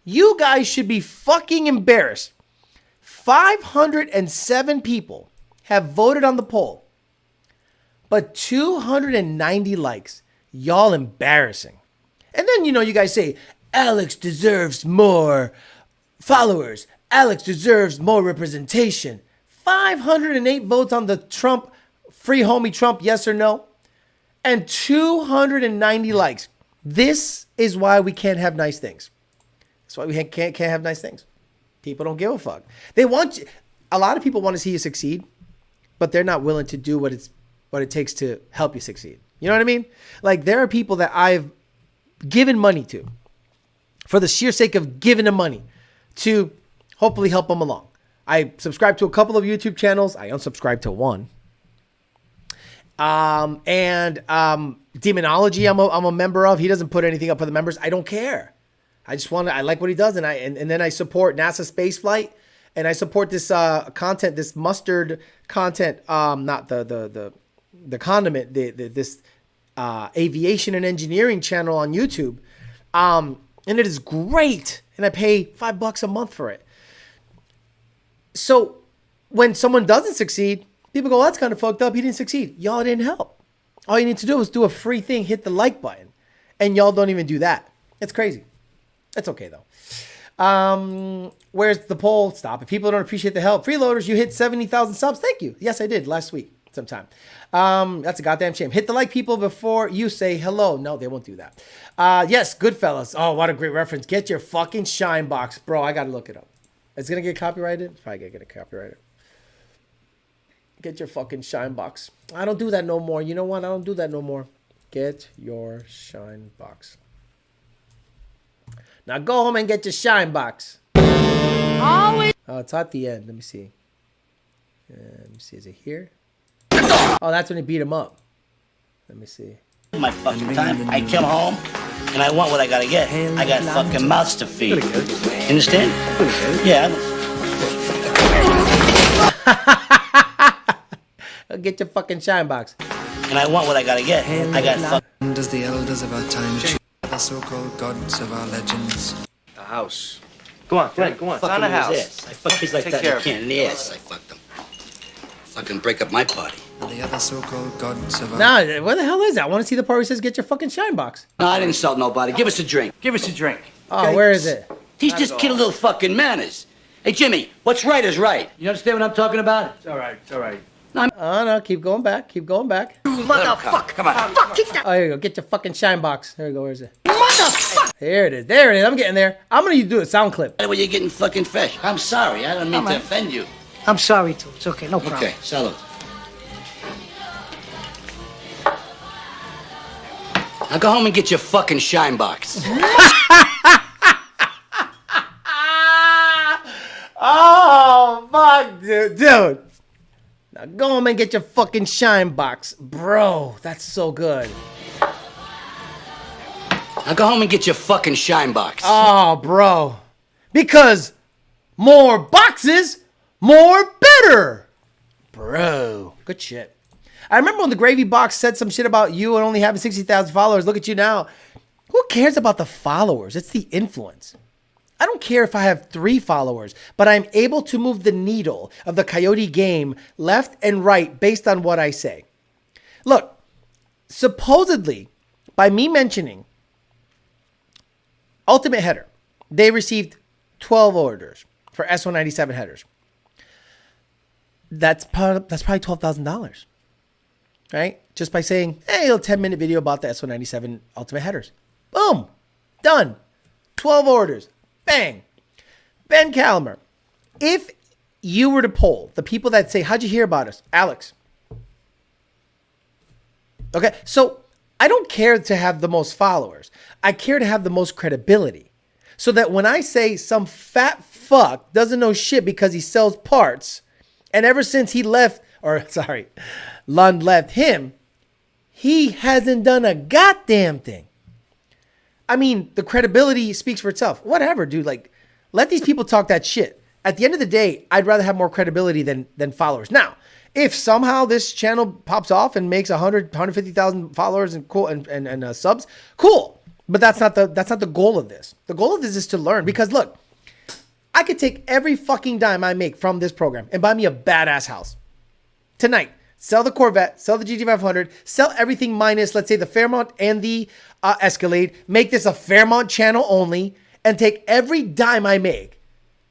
You guys should be fucking embarrassed. 507 people have voted on the poll, but 290 likes. Y'all embarrassing. And then, you guys say, Alex deserves more followers. Alex deserves more representation. 508 votes on the Trump, free homie Trump, yes or no, and 290 likes. This is why we can't have nice things. That's why we can't have nice things. People don't give a fuck. They want you. A lot of people want to see you succeed, but they're not willing to do what it takes to help you succeed. You know what I mean? Like, there are people that I've given money to for the sheer sake of giving them money to hopefully help them along. I subscribe to a couple of YouTube channels. I unsubscribe to one. Demonology, I'm a member of. He doesn't put anything up for the members. I don't care. I like what he does, and then I support NASA spaceflight, and I support this content, this mustard content, not the condiment, this aviation and engineering channel on YouTube, and it is great, and I pay $5 a month for it. So when someone doesn't succeed, people go, well, that's kind of fucked up. He didn't succeed. Y'all didn't help. All you need to do is do a free thing, hit the like button, and y'all don't even do that. It's crazy. It's okay though. Where's the poll? Stop. If people don't appreciate the help, freeloaders, you hit 70,000 subs. Thank you. Yes, I did last week sometime. That's a goddamn shame. Hit the like people before you say hello. No, they won't do that. Yes, Goodfellas. Oh, what a great reference. Get your fucking shine box, bro. I gotta look it up. It's gonna get copyrighted. It's probably gonna get copyrighted. Get your fucking shine box. I don't do that no more. You know what? I don't do that no more. Get your shine box. Now go home and get your shine box. Always. Oh, it's at the end. Let me see. Let me see. Is it here? Oh, that's when he beat him up. Let me see. My fucking time. I come home and I want what I gotta get. I got fucking mouths to feed. You understand? Yeah. Get your fucking shine box. And I want what I gotta get. I got fucking. As the elders of our time choose the so-called gods of our legends. The house. Go on. It's on the house. I fuck kids like that. You can't in the ass. I fucked them. Fucking break up my party. And the other so-called gods of our... Nah, where the hell is that? I want to see the part where it says get your fucking shine box. No, I didn't insult nobody. Give us a drink. Give us a drink. Oh, where is it? Teach this kid a little fucking manners. Hey, Jimmy, what's right is right. You understand what I'm talking about? It's all right. Oh, no, keep going back. Motherfucker. Come on. Oh, here you go. Get your fucking shine box. There you go. Where is it? Motherfucker. There it is. I'm getting there. I'm going to do a sound clip. Why you're getting fucking fresh? I'm sorry. I don't mean to offend you. I'm sorry, too. It's okay. No problem. Okay, salute. Now go home and get your fucking shine box. Oh, fuck, dude. Now go home and get your fucking shine box. Bro, that's so good. Now go home and get your fucking shine box. Oh, bro. Because more boxes, more better. Bro, good shit. I remember when the Gravy Box said some shit about you and only having 60,000 followers. Look at you now. Who cares about the followers? It's the influence. I don't care if I have 3 followers, but I'm able to move the needle of the Coyote game left and right based on what I say. Look, supposedly, by me mentioning Ultimate Header, they received 12 orders for S197 headers. That's probably $12,000. Right? Just by saying, hey, a 10-minute video about the S197 Ultimate Headers. Boom. Done. 12 orders. Bang. Ben Calamer, if you were to poll the people that say, how'd you hear about us? Alex. Okay, so I don't care to have the most followers. I care to have the most credibility. So that when I say some fat fuck doesn't know shit because he sells parts, and ever since he left, Lund left him, he hasn't done a goddamn thing. I mean, the credibility speaks for itself. Whatever, dude. Like, let these people talk that shit. At the end of the day, I'd rather have more credibility than followers. Now, if somehow this channel pops off and makes 150,000 followers and cool and subs, cool. But that's not the goal of this. The goal of this is to learn. Because look, I could take every fucking dime I make from this program and buy me a badass house. Tonight, sell the Corvette, sell the GT500, sell everything minus, let's say, the Fairmont and the Escalade, make this a Fairmont channel only, and take every dime I make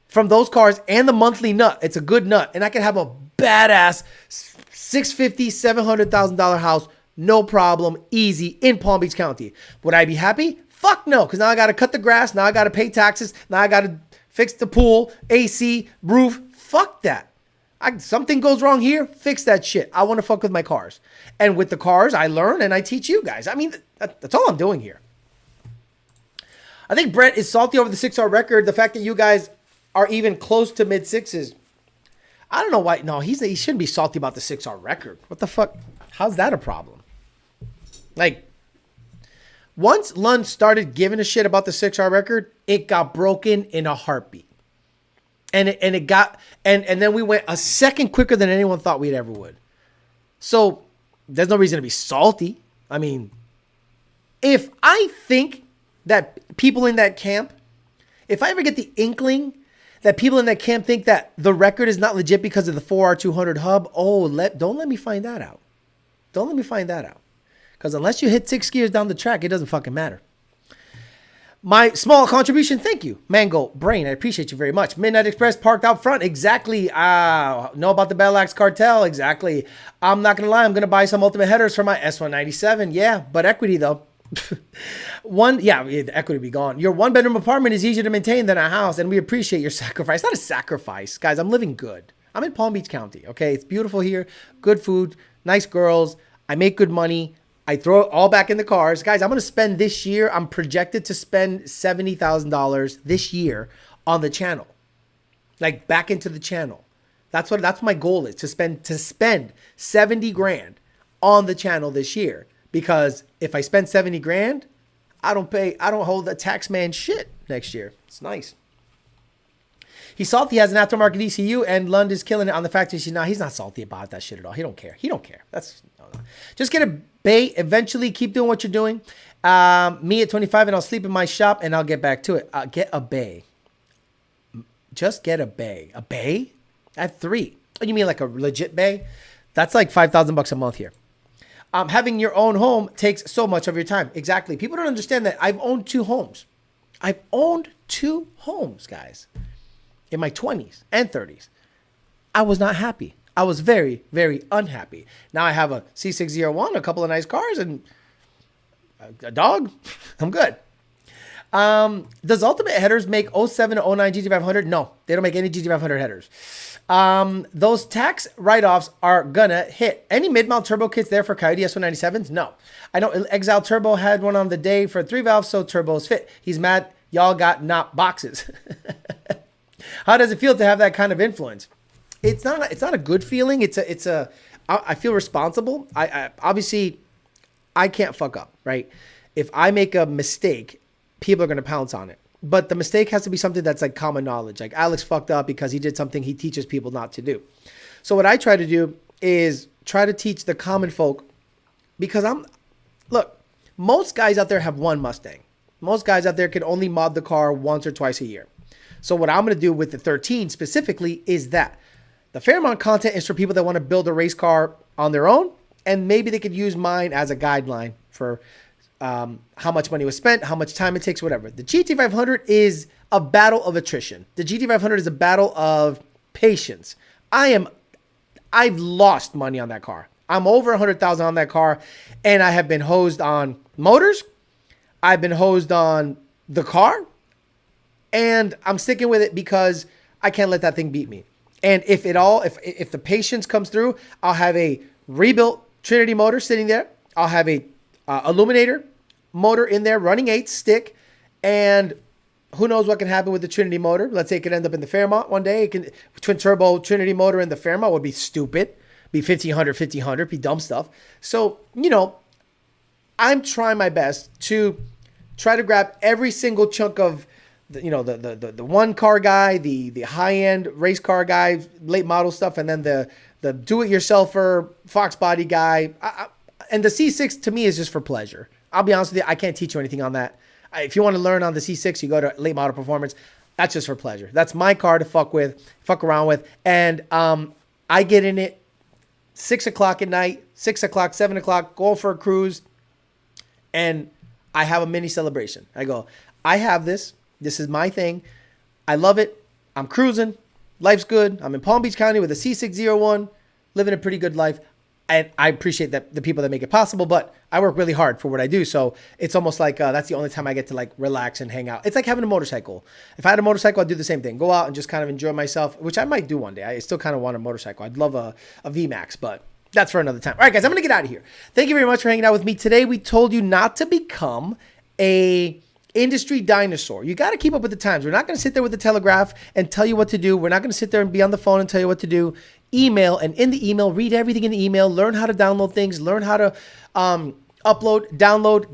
from those cars and the monthly nut. It's a good nut. And I can have a badass $650,000, $700,000 house, no problem, easy, in Palm Beach County. Would I be happy? Fuck no, because now I got to cut the grass, now I got to pay taxes, now I got to fix the pool, AC, roof. Fuck that. Something goes wrong here, fix that shit. I want to fuck with my cars. And with the cars, I learn and I teach you guys. I mean, that's all I'm doing here. I think Brent is salty over the 6R record. The fact that you guys are even close to mid-sixes. I don't know why. No, he shouldn't be salty about the 6R record. What the fuck? How's that a problem? Like, once Lund started giving a shit about the 6R record, it got broken in a heartbeat. And then we went a second quicker than anyone thought we ever would. So there's no reason to be salty. I mean, if I think that people in that camp, if I ever get the inkling that people in that camp think that the record is not legit because of the 4R200 hub, don't let me find that out. Don't let me find that out. Because unless you hit 6 gears down the track, it doesn't fucking matter. My small contribution, thank you. Mango Brain, I appreciate you very much. Midnight Express parked out front, exactly. Know about the Battle Axe Cartel, exactly. I'm not going to lie, I'm going to buy some Ultimate headers for my S197. Yeah, but equity though. The equity be gone. Your 1-bedroom apartment is easier to maintain than a house, and we appreciate your sacrifice. It's not a sacrifice, guys. I'm living good. I'm in Palm Beach County, okay? It's beautiful here. Good food, nice girls. I make good money. I throw it all back in the cars. Guys, I'm going to spend this year, I'm projected to spend $70,000 this year on the channel. Like back into the channel. That's my goal is, to spend 70 grand on the channel this year. Because if I spend 70 grand, I don't hold the tax man shit next year. It's nice. He's salty, has an aftermarket ECU, and Lund is killing it on the factory. He's not salty about that shit at all. He don't care. No. Just get a bay. Eventually, keep doing what you're doing. Me at 25, and I'll sleep in my shop, and I'll get back to it. Get a bay. Just get a bay. A bay? I have 3. Oh, you mean like a legit bay? That's like $5,000 a month here. Having your own home takes so much of your time. Exactly. People don't understand that I've owned 2 homes. I've owned 2 homes, guys. In my 20s and 30s. I was not happy. I was very, very unhappy. Now I have a C601, a couple of nice cars, and a dog. I'm good. Does Ultimate Headers make 07 to 09 GT500? No, they don't make any GT500 headers. Those tax write-offs are gonna hit. Any mid-mount turbo kits there for Coyote S197s? No. I know Exile Turbo had one on the day for 3 valves, so turbos fit. He's mad y'all got not boxes. How does it feel to have that kind of influence? It's not a good feeling. I feel responsible. I obviously I can't fuck up, right? If I make a mistake, people are going to pounce on it. But the mistake has to be something that's like common knowledge. Like Alex fucked up because he did something he teaches people not to do. So what I try to do is try to teach the common folk, because look, most guys out there have one Mustang. Most guys out there can only mod the car once or twice a year. So what I'm going to do with the 13 specifically is that the Fairmont content is for people that want to build a race car on their own, and maybe they could use mine as a guideline for how much money was spent, how much time it takes, whatever. The GT500 is a battle of attrition. The GT500 is a battle of patience. I've lost money on that car. I'm over 100,000 on that car, and I have been hosed on motors. I've been hosed on the car, and I'm sticking with it because I can't let that thing beat me. And if the patience comes through, I'll have a rebuilt Trinity motor sitting there. I'll have a Illuminator motor in there running 8 stick, and who knows what can happen with the Trinity motor. Let's say it could end up in the Fairmont one day. Twin turbo Trinity motor in the Fairmont would be stupid. Be 1500, be dumb stuff. So, I'm trying my best to try to grab every single chunk of the one car guy, the high end race car guy, late model stuff, and then the do it yourselfer Fox body guy. And the C6 to me is just for pleasure. I'll be honest with you, I can't teach you anything on that. If you want to learn on the C6, you go to Late Model Performance. That's just for pleasure. That's my car to fuck around with. And I get in it 6 o'clock at night, 6 o'clock, 7 o'clock, going for a cruise. And I have a mini celebration. I go, I have this. This is my thing. I love it. I'm cruising. Life's good. I'm in Palm Beach County with a C601, living a pretty good life. And I appreciate that the people that make it possible, but I work really hard for what I do. So it's almost like that's the only time I get to like relax and hang out. It's like having a motorcycle. If I had a motorcycle, I'd do the same thing. Go out and just kind of enjoy myself, which I might do one day. I still kind of want a motorcycle. I'd love a VMAX, but that's for another time. All right, guys, I'm going to get out of here. Thank you very much for hanging out with me. Today, we told you not to become a industry dinosaur. You got to keep up with the times. We're not going to sit there with the telegraph and tell you what to do. We're not going to sit there and be on the phone and tell you what to do. Email, and in the email, read everything in the email, learn how to download things, learn how to upload, download,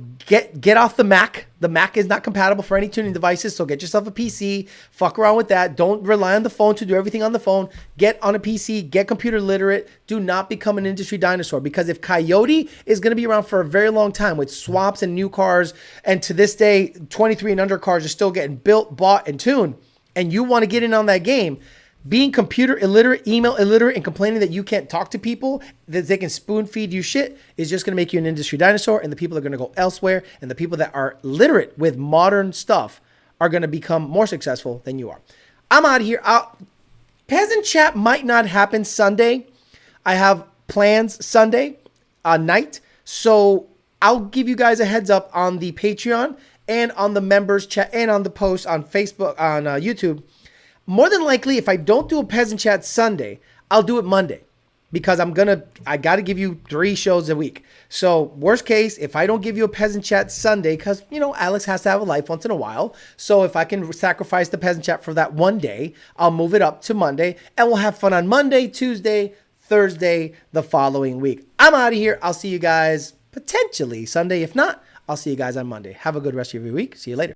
get off the Mac. The Mac is not compatible for any tuning devices, so get yourself a PC, fuck around with that. Don't rely on the phone to do everything on the phone. Get on a PC, get computer literate. Do not become an industry dinosaur, because if Coyote is going to be around for a very long time with swaps and new cars, and to this day, 23 and under cars are still getting built, bought, and tuned, and you want to get in on that game, being computer illiterate, email illiterate, and complaining that you can't talk to people, that they can spoon feed you shit, is just going to make you an industry dinosaur, and the people are going to go elsewhere, and the people that are literate with modern stuff are going to become more successful than you are. I'm out of here. Peasant Chat might not happen Sunday. I have plans Sunday night, so I'll give you guys a heads up on the Patreon and on the members chat and on the post on Facebook, on YouTube. More than likely, if I don't do a Peasant Chat Sunday, I'll do it Monday, because I got to give you 3 shows a week. So worst case, if I don't give you a Peasant Chat Sunday, because, Alex has to have a life once in a while. So if I can sacrifice the Peasant Chat for that one day, I'll move it up to Monday, and we'll have fun on Monday, Tuesday, Thursday, the following week. I'm out of here. I'll see you guys potentially Sunday. If not, I'll see you guys on Monday. Have a good rest of your week. See you later.